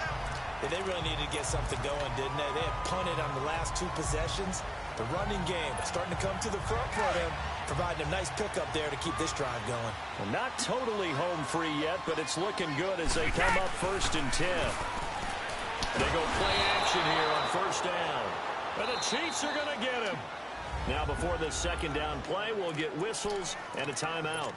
[SPEAKER 3] Yeah, they really needed to get something going, didn't they? They had punted on the last 2 possessions. The running game starting to come to the front for them, providing a nice pickup there to keep this drive going.
[SPEAKER 2] Well, not totally home free yet, but it's looking good as they come up 1st and 10. They go play action here on 1st down. And the Chiefs are going to get him. Now before this 2nd down play, we'll get whistles and a timeout.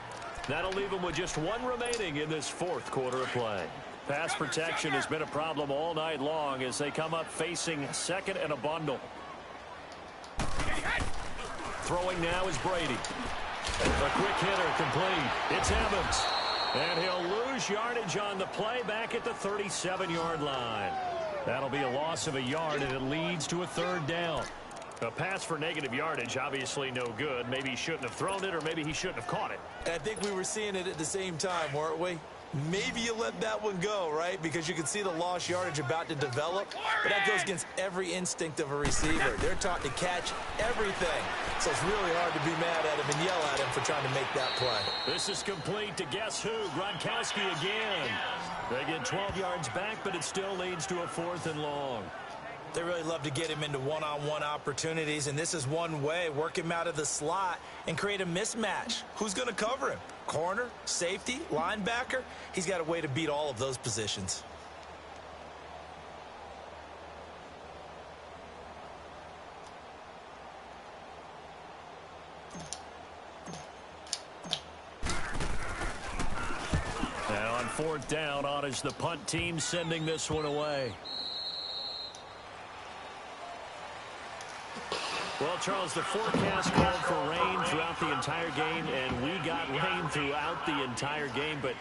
[SPEAKER 2] That'll leave them with just 1 remaining in this 4th quarter of play. Pass protection has been a problem all night long as they come up facing 2nd and a bundle. Throwing now is Brady. A quick hitter complete. It's Evans. And he'll lose yardage on the play back at the 37-yard line. That'll be a loss of a yard, and it leads to a 3rd down. A pass for negative yardage, obviously no good. Maybe he shouldn't have thrown it, or maybe he shouldn't have caught it.
[SPEAKER 3] And I think we were seeing it at the same time, weren't we? Maybe you let that one go, right? Because you can see the lost yardage about to develop. But that goes against every instinct of a receiver. They're taught to catch everything. So it's really hard to be mad at him and yell at him for trying to make that play.
[SPEAKER 2] This is complete to guess who? Gronkowski again. They get 12 yards back, but it still leads to a 4th and long.
[SPEAKER 3] They really love to get him into one-on-one opportunities, and this is one way. Work him out of the slot and create a mismatch. Who's going to cover him? Corner, safety, linebacker? He's got a way to beat all of those positions.
[SPEAKER 2] And on 4th down, on is the punt team sending this one away. Well, Charles, the forecast called for rain throughout the entire game, and we got rain throughout the entire game. But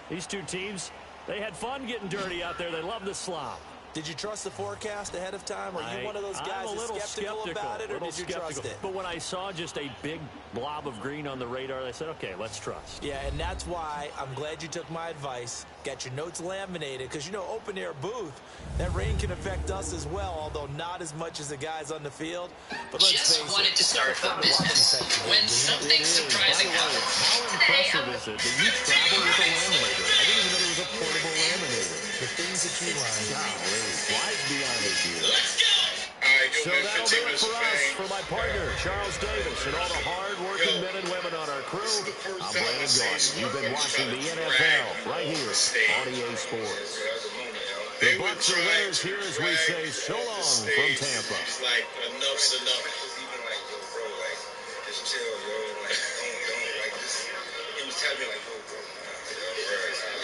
[SPEAKER 2] these two teams, they had fun getting dirty out there. They love the slop.
[SPEAKER 3] Did you trust the forecast ahead of time? Were you one of those guys that's skeptical about it, or did you trust it?
[SPEAKER 2] But when I saw just a big blob of green on the radar, I said, okay, let's trust.
[SPEAKER 3] Yeah, and that's why I'm glad you took my advice. Got your notes laminated, because, you know, open-air booth, that rain can affect us as well, although not as much as the guys on the field. But let's face it,
[SPEAKER 7] just wanted to start a business when something surprising happens.
[SPEAKER 2] How impressive is it that you travel with a laminator? I didn't even know there was a portable laminator.
[SPEAKER 3] The things that you learn.
[SPEAKER 2] Golly, wise beyond his years.
[SPEAKER 7] Let's go!
[SPEAKER 2] So that'll do it for us, for my partner, Charles Davis, and all the hard-working men and women on our crew. I'm Brandon Gordon. You've been watching the NFL right here on EA Sports. The Bucs are winners here as we say so long from Tampa.
[SPEAKER 6] It's like, enough's enough. Even like, yo, bro, like, just chill, yo. Like, don't, like, just, he was telling me, like, yo, bro,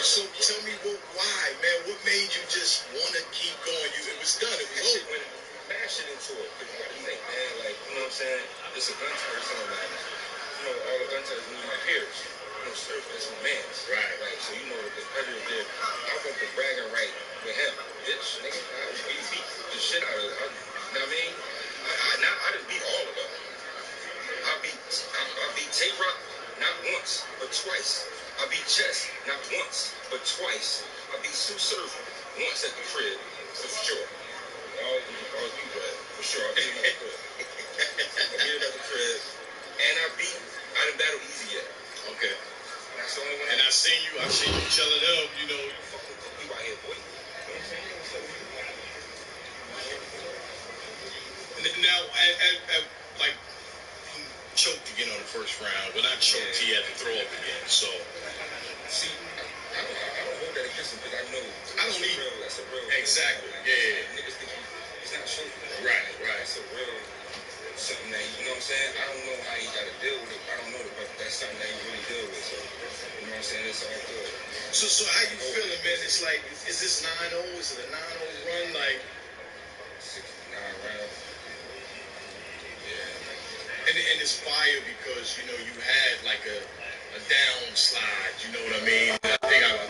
[SPEAKER 6] so tell me why, man? What made you just want to keep going? It was done. It was over. Bash it into it. Because you got to think, man, like, you know what I'm saying? It's a gun turret, something like, you know, all the gun turrets, my peers. You know, surf, that's my man's. Right. So, you know, the predator did. I want the bragging right with him. Bitch, nigga, I beat the shit out of it. You know what I mean? I didn't beat all of them. I beat Tay-Rock not once, but twice. I beat Chess not once, but twice. I beat Sue Surf once at the crib, for sure. Always be glad, for sure. I beat him at the crib. And I didn't battle Easy yet. Okay. That's the only one. And I seen you chilling up, you know. You fucking put me right here, boy. You know what I'm saying? Now, like, he choked again on the first round. When I choked, he had to throw up again. So, see, I don't hold that against him because I know that's a real. Exactly. Yeah. Niggas think he's not choking. Right. It's a real something that you know what I'm saying. I don't know how he got to deal with it. I don't know, but that's something that he really deal with. So, you know what I'm saying. It's all good. So how you feeling, man? It's like, is this 9-0? Is it a 9-0 run? Like 69 rounds. And it's fire because, you know, you had like a down slide, you know what I mean? I think I